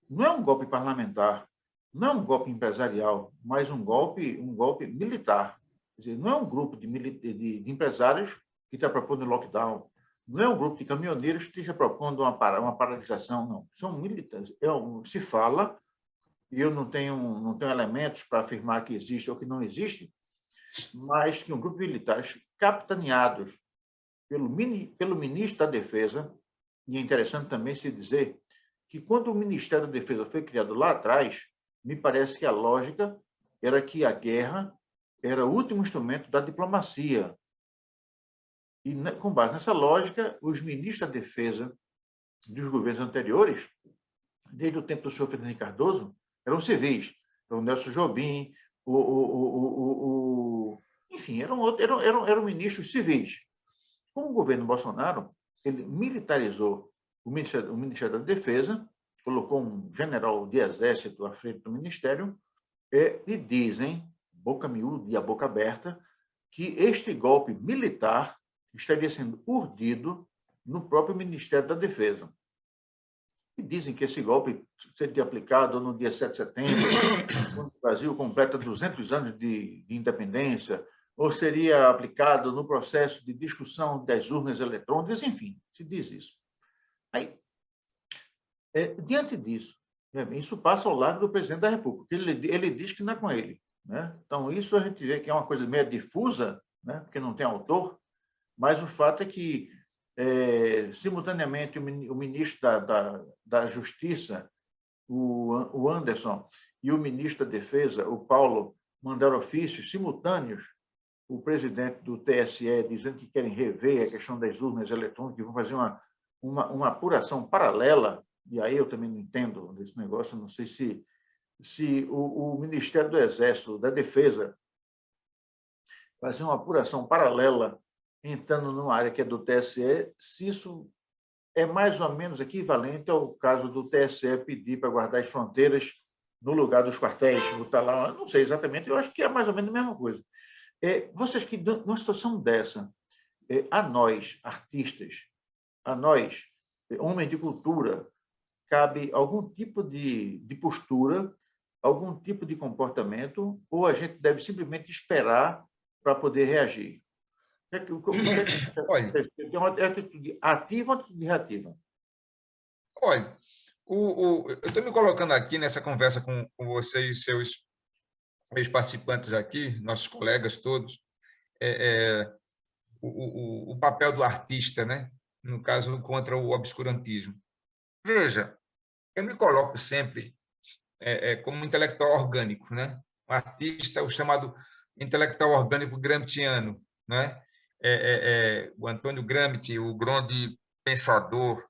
Não é um golpe parlamentar, não é um golpe empresarial, mas um golpe militar. Quer dizer, não é um grupo de empresários que está propondo lockdown, não é um grupo de caminhoneiros que esteja propondo uma paralisação, não. São militares. Se fala, e eu não tenho elementos para afirmar que existe ou que não existe, mas que um grupo de militares capitaneados pelo ministro da Defesa, e é interessante também se dizer que quando o Ministério da Defesa foi criado lá atrás, me parece que a lógica era que a guerra era o último instrumento da diplomacia. E, com base nessa lógica, os ministros da Defesa dos governos anteriores, desde o tempo do senhor Fernando Cardoso, eram civis. O Nelson Jobim, enfim, eram ministros civis. Com o governo Bolsonaro, ele militarizou o Ministério da Defesa, colocou um general de exército à frente do ministério, e dizem, boca miúda e a boca aberta, que este golpe militar estaria sendo urdido no próprio Ministério da Defesa. E dizem que esse golpe seria aplicado no dia 7 de setembro, quando o Brasil completa 200 anos de independência, ou seria aplicado no processo de discussão das urnas eletrônicas, enfim, se diz isso. Aí, diante disso, isso passa ao lado do presidente da República. Ele diz que não é com ele, né? Então, isso a gente vê que é uma coisa meio difusa, né? Porque não tem autor, mas o fato é que, simultaneamente, o ministro da Justiça, o Anderson, e o ministro da Defesa, o Paulo, mandaram ofícios simultâneos, o presidente do TSE dizendo que querem rever a questão das urnas eletrônicas, vão fazer uma apuração paralela, e aí eu também não entendo desse negócio, não sei se o Ministério do Exército, da Defesa, fazer uma apuração paralela, entrando numa área que é do TSE, se isso é mais ou menos equivalente ao caso do TSE pedir para guardar as fronteiras no lugar dos quartéis, botar lá, não sei exatamente, eu acho que é mais ou menos a mesma coisa. Vocês que, numa situação dessa, a nós, artistas, a nós, homens de cultura, cabe algum tipo de postura, algum tipo de comportamento, ou a gente deve simplesmente esperar para poder reagir? Tem uma atitude ativa ou uma atitude reativa? Olha, eu estou me colocando aqui nessa conversa com você e seus participantes aqui, nossos colegas todos, o papel do artista, né? No caso, contra o obscurantismo. Veja, eu me coloco sempre como um intelectual orgânico, né? Um artista, o chamado intelectual orgânico gramsciano, né? O Antônio Gramsci, o grande pensador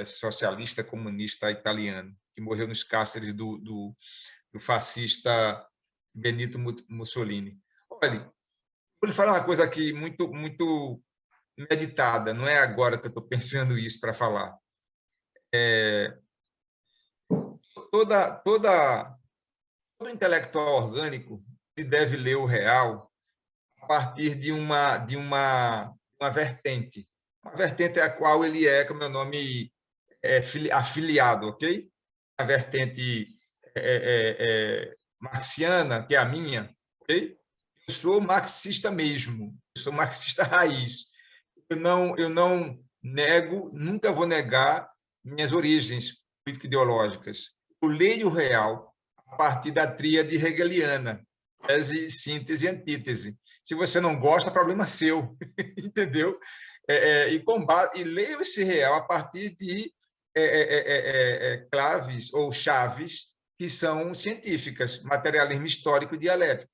socialista comunista italiano, que morreu nos cárceres do fascista Benito Mussolini. Olha, vou lhe falar uma coisa aqui muito, muito meditada, não é agora que eu estou pensando isso para falar. Todo intelectual orgânico ele deve ler o Real a partir de uma vertente. Uma vertente a qual ele como meu nome, afiliado, ok? A vertente marxiana, que é a minha, ok? eu sou marxista mesmo, eu sou marxista raiz. Eu não nego, nunca vou negar minhas origens político-ideológicas. Eu leio o real a partir da tríade hegeliana, tese, síntese e antítese. Se você não gosta, problema seu, entendeu? E leio esse real a partir de claves ou chaves que são científicas, materialismo histórico e dialético.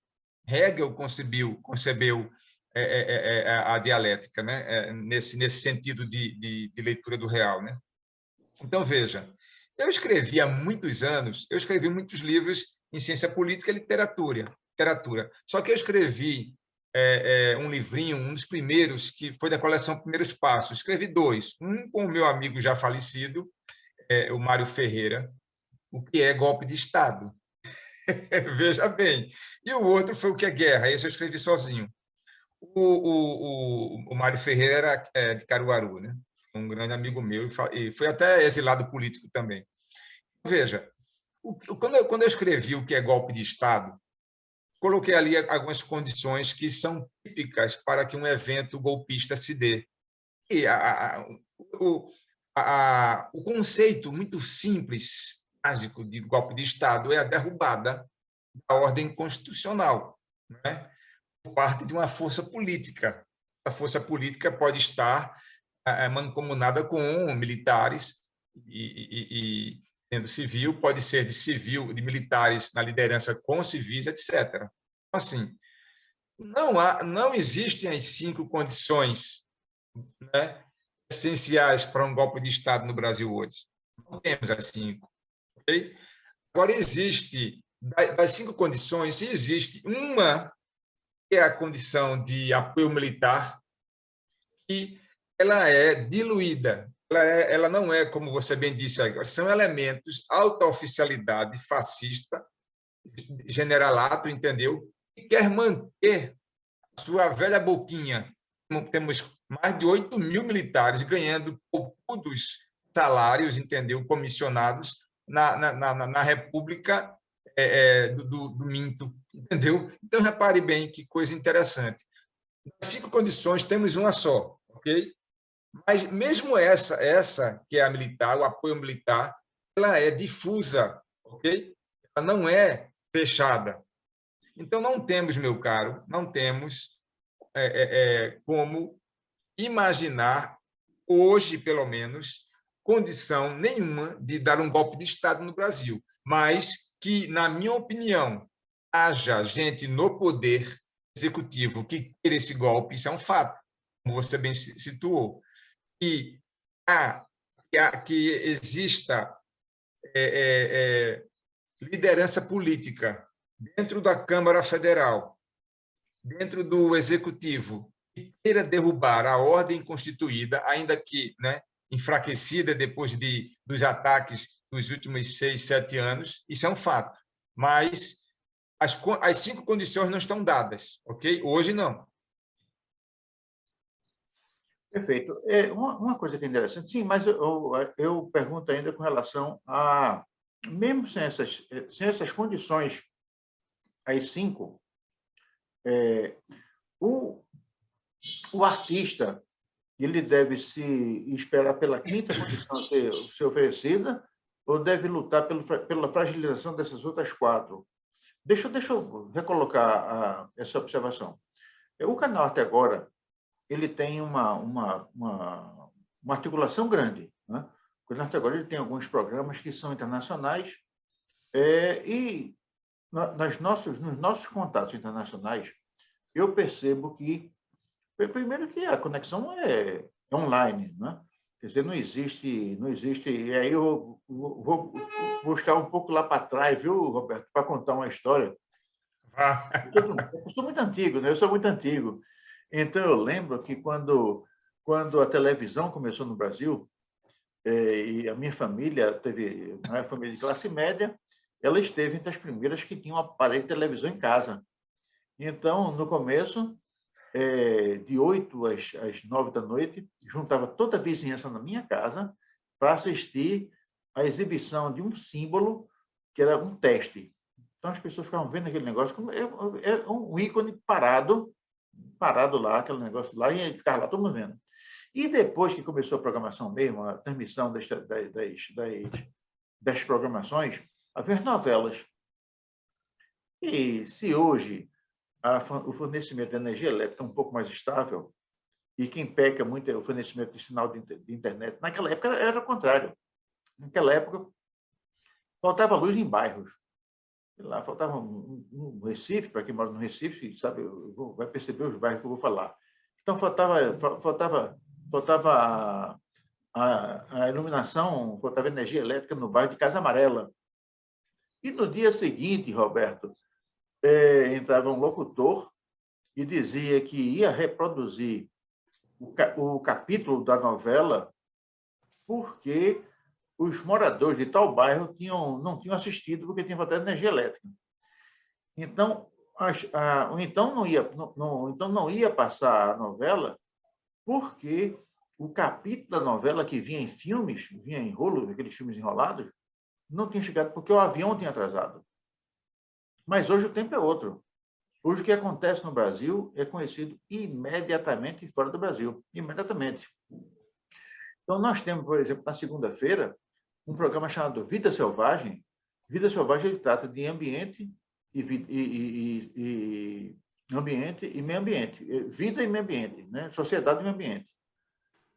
Hegel concebeu a dialética, né? Nesse sentido de leitura do real. Né? Então, veja, eu escrevi há muitos anos, eu escrevi muitos livros em ciência política e literatura. Só que eu escrevi um livrinho, um dos primeiros, que foi da coleção Primeiros Passos. Escrevi dois. Um com o meu amigo já falecido, o Mário Ferreira, o que é golpe de Estado. Veja bem. E o outro foi o que é guerra. Esse eu escrevi sozinho. O Mário Ferreira era de Caruaru, né? Um grande amigo meu, e foi até exilado político também. Veja, quando eu escrevi o que é golpe de Estado, coloquei ali algumas condições que são típicas para que um evento golpista se dê. E o conceito muito simples, básico de golpe de Estado é a derrubada da ordem constitucional, né? Por parte de uma força política. A força política pode estar mancomunada com militares e sendo civil, pode ser de militares na liderança com civis, etc. Assim, não existem as 5 condições, né, essenciais para um golpe de Estado no Brasil hoje. Não temos as 5. Okay? Agora, das 5 condições, existe uma que é a condição de apoio militar, que ela é diluída. Ela não é, como você bem disse agora, são elementos, alta oficialidade fascista, generalato, entendeu? E quer manter a sua velha boquinha. Temos mais de 8 mil militares ganhando poucos salários, entendeu? Comissionados na República do Minto, entendeu? Então, repare bem que coisa interessante. Das 5 condições, temos uma só, ok? Mas mesmo essa que é a militar, o apoio militar, ela é difusa, ok? Ela não é fechada. Então, não temos, meu caro, não temos como imaginar, hoje, pelo menos, condição nenhuma de dar um golpe de Estado no Brasil. Mas que, na minha opinião, haja gente no poder executivo que queira esse golpe, isso é um fato, como você bem situou. Que exista liderança política dentro da Câmara Federal, dentro do Executivo, que queira derrubar a ordem constituída, ainda que, né, enfraquecida depois dos ataques dos últimos 6, 7 anos, isso é um fato. Mas as 5 condições não estão dadas, ok? Hoje não. Perfeito. Uma coisa que é interessante, sim, mas eu pergunto ainda com relação a, mesmo sem essas condições, as 5, o artista, ele deve se esperar pela 5ª condição ser oferecida ou deve lutar pela fragilização dessas outras 4? Deixa eu recolocar essa observação. O canal até agora, ele tem uma articulação grande. Né? Até agora, ele tem alguns programas que são internacionais e nos nossos contatos internacionais, eu percebo que, primeiro, que a conexão é online, né? Quer dizer, não existe, e aí eu vou buscar um pouco lá para trás, viu, Roberto, para contar uma história. Eu sou muito antigo, né? Eu sou muito antigo. Então, eu lembro que quando a televisão começou no Brasil, e a minha família teve uma família de classe média, ela esteve entre as primeiras que tinham um aparelho de televisão em casa. Então, no começo, de 8 às 9 da noite, juntava toda a vizinhança na minha casa para assistir a exibição de um símbolo que era um teste. Então, as pessoas ficavam vendo aquele negócio como é um ícone parado lá, aquele negócio lá, e ficava lá todo mundo vendo. E depois que começou a programação mesmo, a transmissão das programações, havia as novelas. E se hoje o fornecimento de energia elétrica é um pouco mais estável, e quem peca muito é o fornecimento de sinal de internet, naquela época era o contrário. Naquela época, faltava luz em bairros. Lá faltava no Recife, para quem mora no Recife, sabe, vai perceber os bairros que eu vou falar. Então, faltava a iluminação, faltava energia elétrica no bairro de Casa Amarela. E no dia seguinte, Roberto, entrava um locutor e dizia que ia reproduzir o capítulo da novela porque os moradores de tal bairro não tinham assistido porque tinham faltado energia elétrica. Então, então não ia passar a novela porque o capítulo da novela que vinha em filmes, vinha em rolo, aqueles filmes enrolados, não tinha chegado porque o avião tinha atrasado. Mas hoje o tempo é outro. Hoje o que acontece no Brasil é conhecido imediatamente fora do Brasil. Imediatamente. Então, nós temos, por exemplo, na segunda-feira, um programa chamado Vida Selvagem. Vida Selvagem ele trata de ambiente ambiente e meio ambiente. Vida e meio ambiente, né? Sociedade e meio ambiente.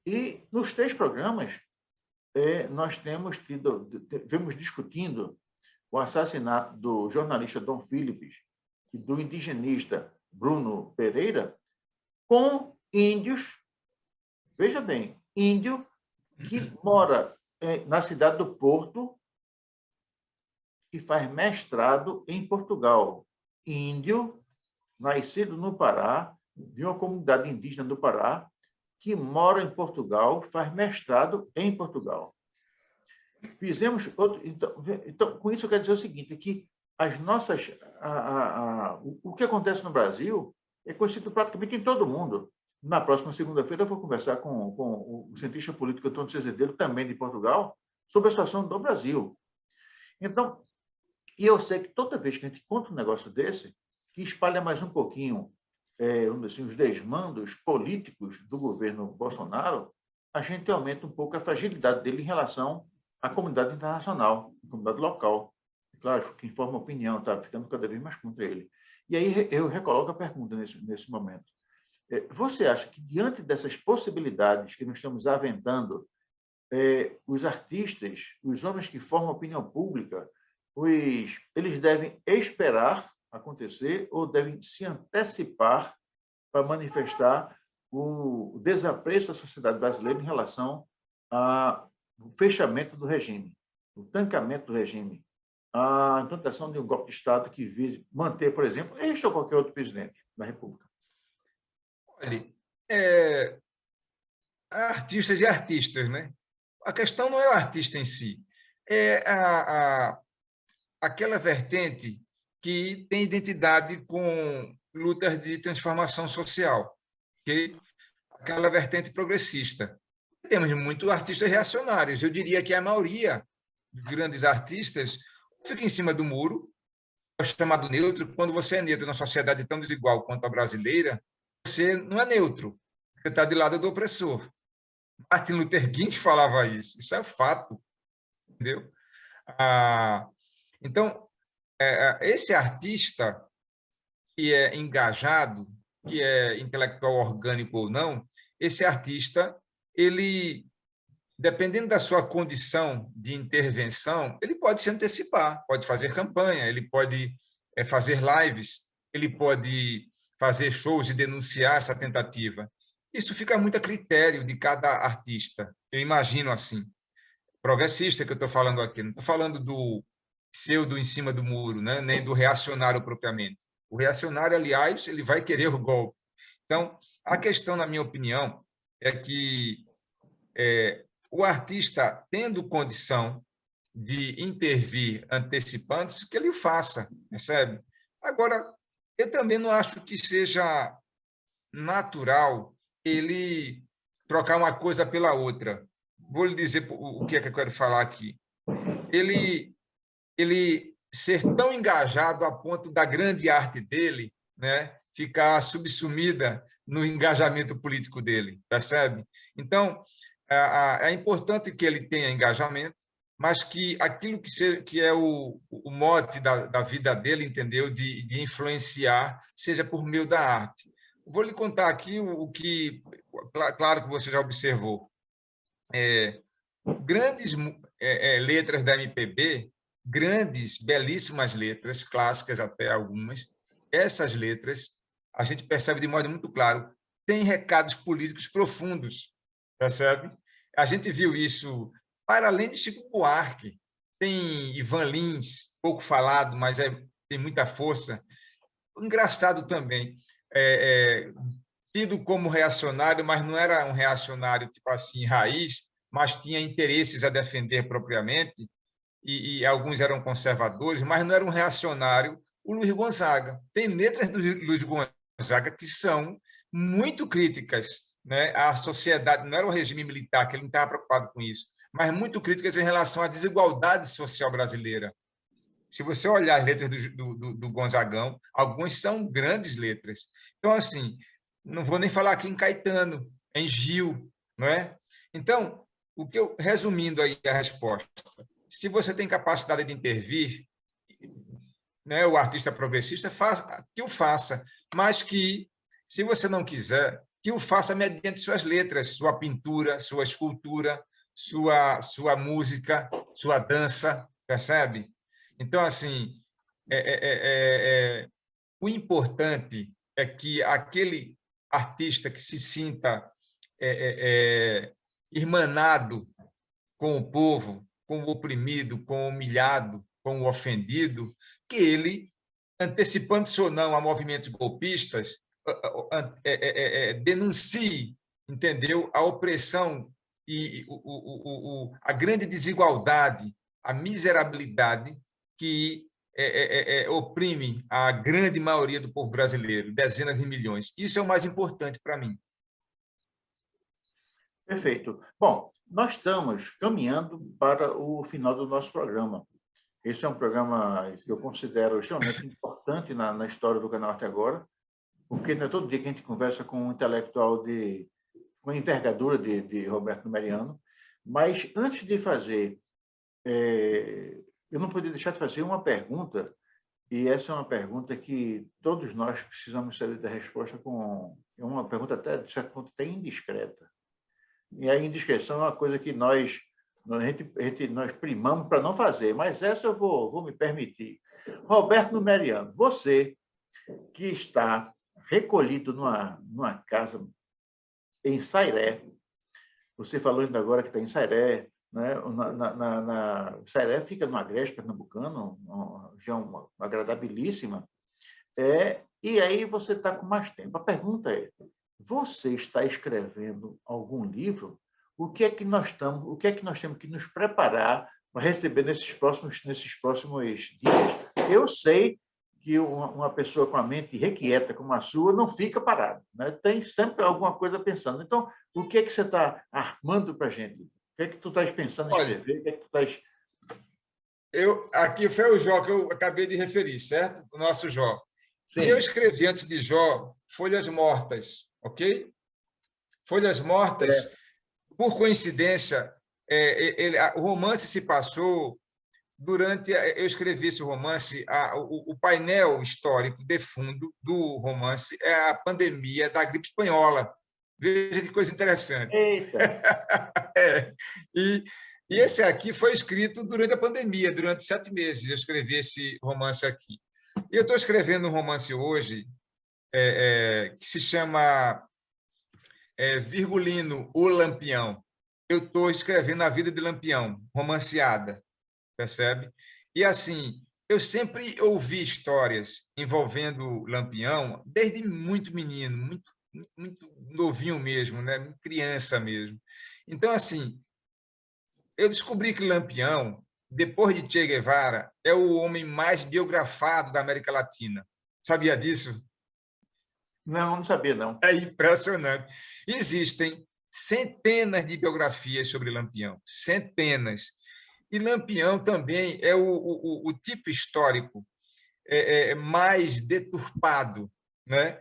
E nos 3 programas, nós vemos discutindo o assassinato do jornalista Dom Philips e do indigenista Bruno Pereira com índios, veja bem, índio que mora na cidade do Porto e faz mestrado em Portugal. Índio, nascido no Pará, de uma comunidade indígena do Pará, que mora em Portugal, faz mestrado em Portugal. Fizemos outro. Então, com isso eu quero dizer o seguinte, que as nossas, o que acontece no Brasil é conhecido praticamente em todo o mundo. Na próxima segunda-feira eu vou conversar com o cientista político Antônio Cezedeiro, também de Portugal, sobre a situação do Brasil. Então, e eu sei que toda vez que a gente conta um negócio desse, que espalha mais um pouquinho assim, os desmandos políticos do governo Bolsonaro, a gente aumenta um pouco a fragilidade dele em relação à comunidade internacional, à comunidade local. Claro, quem forma opinião está ficando cada vez mais contra ele. E aí eu recoloco a pergunta nesse momento. Você acha que, diante dessas possibilidades que nós estamos aventando, os artistas, os homens que formam opinião pública, eles devem esperar acontecer ou devem se antecipar para manifestar o desapreço da sociedade brasileira em relação ao fechamento do regime, o trancamento do regime, a implantação de um golpe de Estado que vise manter, por exemplo, este ou qualquer outro presidente da República? Olha, há artistas e artistas, né? A questão não é o artista em si, é aquela vertente que tem identidade com lutas de transformação social, okay? Aquela vertente progressista. Temos muitos artistas reacionários. Eu diria que a maioria dos grandes artistas fica em cima do muro, é chamado neutro. Quando você é neutro na sociedade tão desigual quanto a brasileira, você não é neutro, você está de lado do opressor. Martin Luther King falava isso é fato, entendeu? Então, esse artista que é engajado, que é intelectual orgânico ou não, esse artista, ele, dependendo da sua condição de intervenção, ele pode se antecipar, pode fazer campanha, ele pode fazer lives, ele pode fazer shows e denunciar essa tentativa. Isso fica muito a critério de cada artista. Eu imagino assim. Progressista que eu estou falando aqui, não estou falando do pseudo em cima do muro, né? Nem do reacionário propriamente. O reacionário, aliás, ele vai querer o golpe. Então, a questão, na minha opinião, é que o artista, tendo condição de intervir antecipando-se, que ele faça, percebe? Agora, eu também não acho que seja natural ele trocar uma coisa pela outra. Vou lhe dizer o que é que eu quero falar aqui. Ele ser tão engajado a ponto da grande arte dele, né, ficar subsumida no engajamento político dele, percebe? Então, é importante que ele tenha engajamento, mas que aquilo que é o mote da vida dele, entendeu? De influenciar, seja por meio da arte. Vou lhe contar aqui o que, claro que você já observou. Grandes letras da MPB, grandes, belíssimas letras, clássicas até algumas, essas letras, a gente percebe de modo muito claro, têm recados políticos profundos, percebe? A gente viu isso para além de Chico Buarque, tem Ivan Lins, pouco falado, mas tem muita força. Engraçado também, tido como reacionário, mas não era um reacionário tipo assim raiz, mas tinha interesses a defender propriamente, e alguns eram conservadores, mas não era um reacionário, o Luiz Gonzaga. Tem letras do Luiz Gonzaga que são muito críticas, né, à sociedade, não era o regime militar, que ele não estava preocupado com isso, mas muito críticas em relação à desigualdade social brasileira. Se você olhar as letras do Gonzagão, algumas são grandes letras. Então, assim, não vou nem falar aqui em Caetano, em Gil, não é? Então, resumindo aí a resposta, se você tem capacidade de intervir, né, o artista progressista, que o faça, mas que, se você não quiser, que o faça mediante suas letras, sua pintura, sua escultura, sua música, sua dança, percebe? Então, assim, o importante é que aquele artista que se sinta irmanado com o povo, com o oprimido, com o humilhado, com o ofendido, que ele, antecipando-se ou não a movimentos golpistas, denuncie, entendeu, a opressão e a grande desigualdade, a miserabilidade que oprime a grande maioria do povo brasileiro, dezenas de milhões. Isso é o mais importante para mim. Perfeito. Bom, nós estamos caminhando para o final do nosso programa. Esse é um programa que eu considero extremamente importante na história do canal até agora, porque não é todo dia que a gente conversa com um intelectual com a envergadura de Roberto Meriano. Mas, antes de fazer, eu não poderia deixar de fazer uma pergunta, e essa é uma pergunta que todos nós precisamos saber da resposta é uma pergunta até, de certo ponto, até indiscreta. E a indiscrição é uma coisa que nós primamos para não fazer, mas essa eu vou me permitir. Roberto Meriano, você que está recolhido numa casa em Sairé, você falou ainda agora que está em Sairé, né? Sairé fica no Agreste Pernambucano, uma região agradabilíssima, e aí você está com mais tempo. A pergunta é, você está escrevendo algum livro? O que é que nós temos que nos preparar para receber nesses próximos dias? Eu sei que uma pessoa com a mente requieta como a sua não fica parada, né? Tem sempre alguma coisa pensando. Então, o que é que você está armando para a gente? O que é que tu estás pensando em escrever? O que é que tu estás... Aqui foi o Jó que eu acabei de referir, certo? O nosso Jó. Sim. E eu escrevi antes de Jó Folhas Mortas, ok? Folhas Mortas, por coincidência, o romance se passou durante... Eu escrevi esse romance, o painel histórico de fundo do romance é a pandemia da gripe espanhola. Veja que coisa interessante. Eita! E esse aqui foi escrito durante a pandemia, durante 7 meses eu escrevi esse romance aqui. E eu estou escrevendo um romance hoje que se chama Virgulino, o Lampião. Eu estou escrevendo a vida de Lampião, romanceada, percebe? E, assim, eu sempre ouvi histórias envolvendo Lampião desde muito menino, muito novinho mesmo, né? Criança mesmo. Então, assim, eu descobri que Lampião, depois de Che Guevara, é o homem mais biografado da América Latina. Sabia disso? Não sabia, não. É impressionante. Existem centenas de biografias sobre Lampião, centenas. E Lampião também é o tipo histórico mais deturpado, né?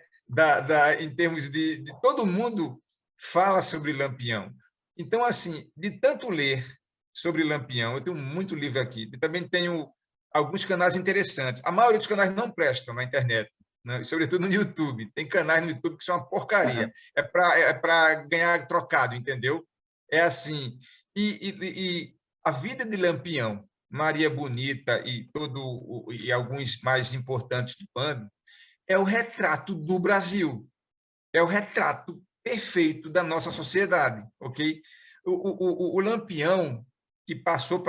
Em termos de todo mundo fala sobre Lampião. Então, assim, de tanto ler sobre Lampião, eu tenho muito livro aqui, e também tenho alguns canais interessantes. A maioria dos canais não prestam na internet, né? Sobretudo no YouTube. Tem canais no YouTube que são uma porcaria. Uhum. É para ganhar trocado, entendeu? É assim. E a vida de Lampião, Maria Bonita e alguns mais importantes do bando, é o retrato do Brasil, é o retrato perfeito da nossa sociedade, ok? O Lampião, que passou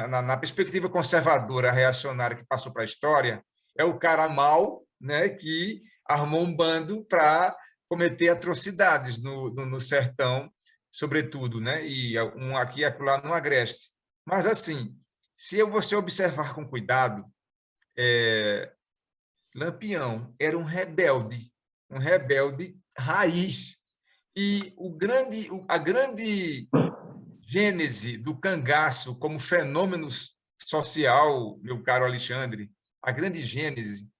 na perspectiva conservadora reacionária que passou para a história, é o cara mau, né, que armou um bando para cometer atrocidades no sertão, sobretudo, né, e um aqui e acolá no Agreste. Mas, assim, se você observar com cuidado, Lampião era um rebelde raiz. E a grande gênese do cangaço como fenômeno social, meu caro Alexandre, a grande gênese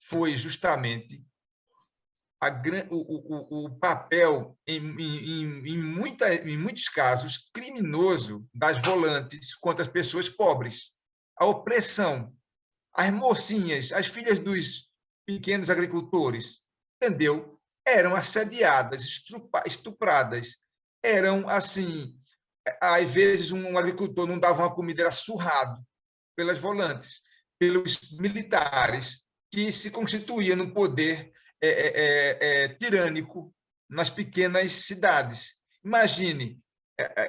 foi justamente o papel, em muitos casos, criminoso das volantes contra as pessoas pobres. A opressão, as mocinhas, as filhas dos pequenos agricultores, entendeu? Eram assediadas, estupradas, eram assim, às vezes um agricultor não dava uma comida, era surrado pelas volantes, pelos militares, que se constituía no poder tirânico nas pequenas cidades. Imagine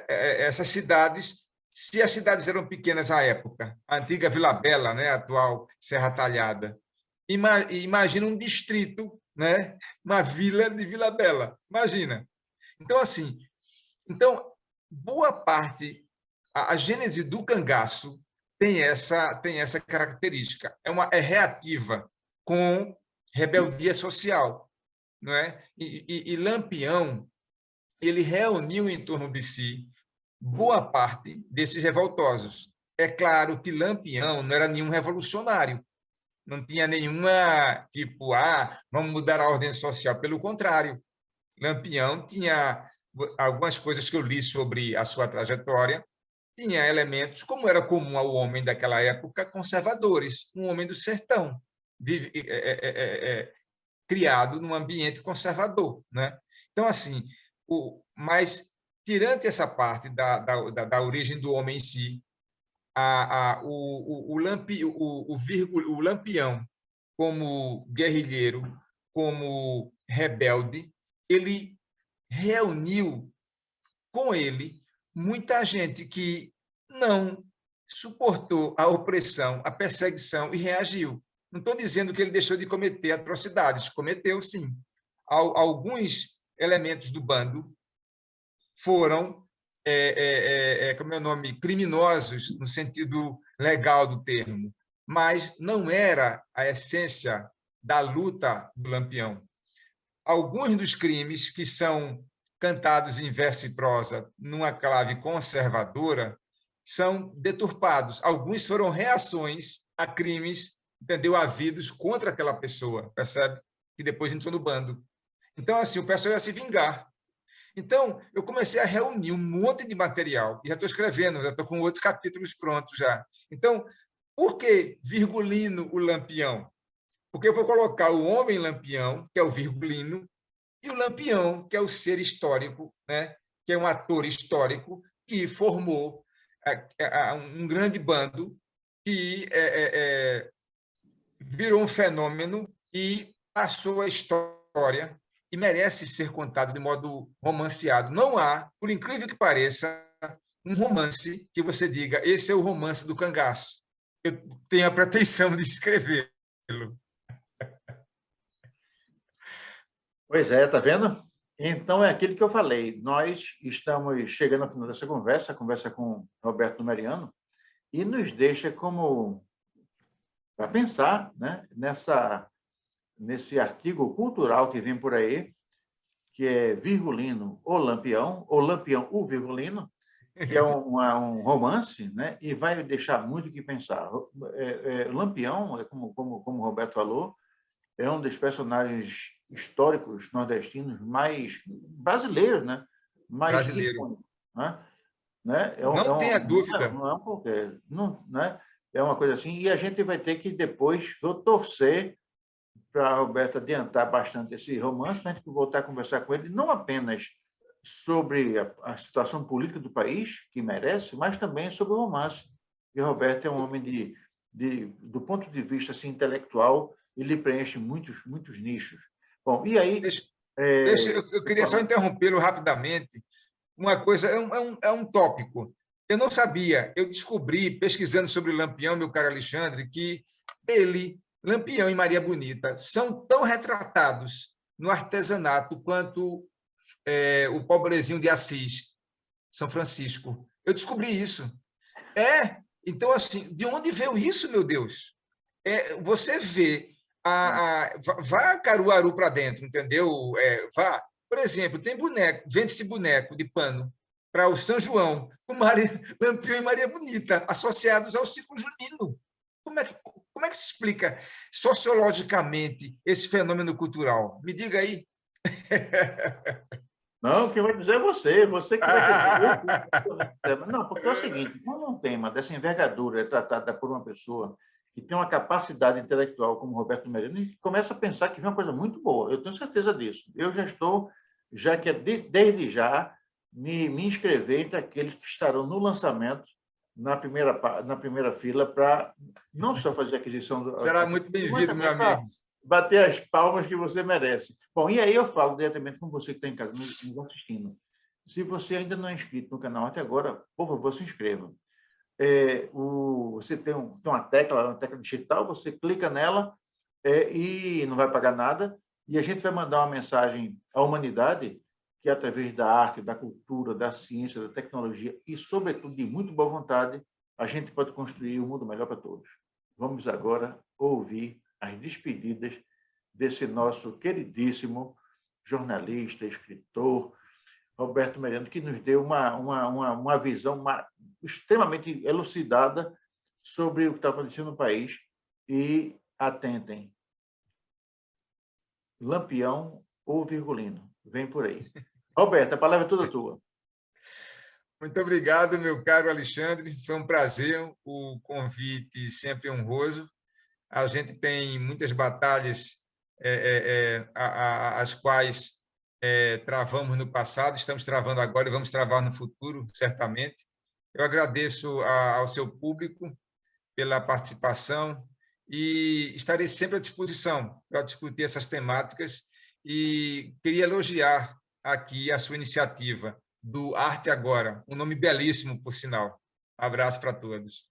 essas cidades, se as cidades eram pequenas à época, a antiga Vila Bela, né, a atual Serra Talhada, imagina um distrito, né, uma vila de Vila Bela, imagina. Então, assim, boa parte, a gênese do cangaço tem essa característica, é reativa, com rebeldia social, não é? E Lampião, ele reuniu em torno de si boa parte desses revoltosos. É claro que Lampião não era nenhum revolucionário, não tinha nenhuma, tipo, vamos mudar a ordem social. Pelo contrário, Lampião tinha algumas coisas que eu li sobre a sua trajetória, tinha elementos, como era comum ao homem daquela época, conservadores, um homem do sertão, criado num ambiente conservador, né? Então, assim, mas tirando essa parte da origem do homem em si, o Lampião, como guerrilheiro, como rebelde, ele reuniu com ele muita gente que não suportou a opressão, a perseguição e reagiu. Não estou dizendo que ele deixou de cometer atrocidades, cometeu sim. Alguns elementos do bando foram, como é o nome, criminosos no sentido legal do termo, mas não era a essência da luta do Lampião. Alguns dos crimes que são cantados em verso e prosa numa clave conservadora são deturpados. Alguns foram reações a crimes, entendeu, havidos contra aquela pessoa, percebe? Que depois entrou no bando. Então, assim, o pessoal ia se vingar. Então, eu comecei a reunir um monte de material, e já estou escrevendo, já estou com outros capítulos prontos já. Então, por que Virgulino o Lampião? Porque eu vou colocar o homem Lampião, que é o Virgulino, e o Lampião, que é o ser histórico, né? Que é um ator histórico que formou um grande bando que virou um fenômeno e passou a história e merece ser contado de modo romanceado. Não há, por incrível que pareça, um romance que você diga, esse é o romance do cangaço. Eu tenho a pretensão de escrevê-lo. Pois é, tá vendo? Então, é aquilo que eu falei. Nós estamos chegando ao final dessa conversa, a conversa com Roberto Mariano, e nos deixa como para pensar, né, nesse artigo cultural que vem por aí, que é Virgulino, o Lampião o Virgulino, que é um romance, né? E vai deixar muito o que pensar. Lampião, como o Roberto falou, é um dos personagens históricos nordestinos mais brasileiros, né? Mais Brasileiro. icônicos, né? Não tenha dúvida. Não é um qualquer, não, né? É uma coisa assim, e a gente vai ter que depois torcer para a Roberta adiantar bastante esse romance, para a gente voltar a conversar com ele, não apenas sobre a situação política do país, que merece, mas também sobre o romance. E Roberto é um homem do ponto de vista assim, intelectual, ele preenche muitos nichos. Bom, e aí... Eu queria só interrompê-lo rapidamente. Uma coisa, é um tópico. Eu não sabia, eu descobri, pesquisando sobre Lampião, meu caro Alexandre, que ele, Lampião e Maria Bonita, são tão retratados no artesanato quanto o pobrezinho de Assis, São Francisco. Eu descobri isso. Então, assim, de onde veio isso, meu Deus? Você vê, vá a Caruaru para dentro, entendeu? Vá. Por exemplo, tem boneco, vende-se boneco de pano para o São João, com Lampião e Maria Bonita, associados ao ciclo junino. Como é que se explica sociologicamente esse fenômeno cultural? Me diga aí. Não, quem vai dizer é você que vai dizer. Não, porque é o seguinte, quando um tema dessa envergadura é tratado por uma pessoa que tem uma capacidade intelectual como Roberto Merino, a gente começa a pensar que vem uma coisa muito boa. Eu tenho certeza disso. Eu já que desde já, me inscrever entre aqueles que estarão no lançamento, na primeira fila, para não só fazer a aquisição... Será muito bem-vindo, meu amigo. Bater as palmas que você merece. Bom, e aí eu falo diretamente com você que está em casa nos assistindo. Se você ainda não é inscrito no canal até agora, por favor, se inscreva. Você tem uma tecla digital, você clica nela e não vai pagar nada, e a gente vai mandar uma mensagem à humanidade que, através da arte, da cultura, da ciência, da tecnologia e, sobretudo, de muito boa vontade, a gente pode construir um mundo melhor para todos. Vamos agora ouvir as despedidas desse nosso queridíssimo jornalista, escritor, Roberto Merino, que nos deu uma visão extremamente elucidada sobre o que está acontecendo no país. E atentem, Lampião ou Virgulino, vem por aí. Roberto, a palavra é toda tua. Muito obrigado, meu caro Alexandre. Foi um prazer, o convite sempre honroso. A gente tem muitas batalhas as quais travamos no passado, estamos travando agora e vamos travar no futuro, certamente. Eu agradeço ao seu público pela participação e estarei sempre à disposição para discutir essas temáticas e queria elogiar aqui a sua iniciativa do Arte Agora, um nome belíssimo, por sinal. Um abraço para todos.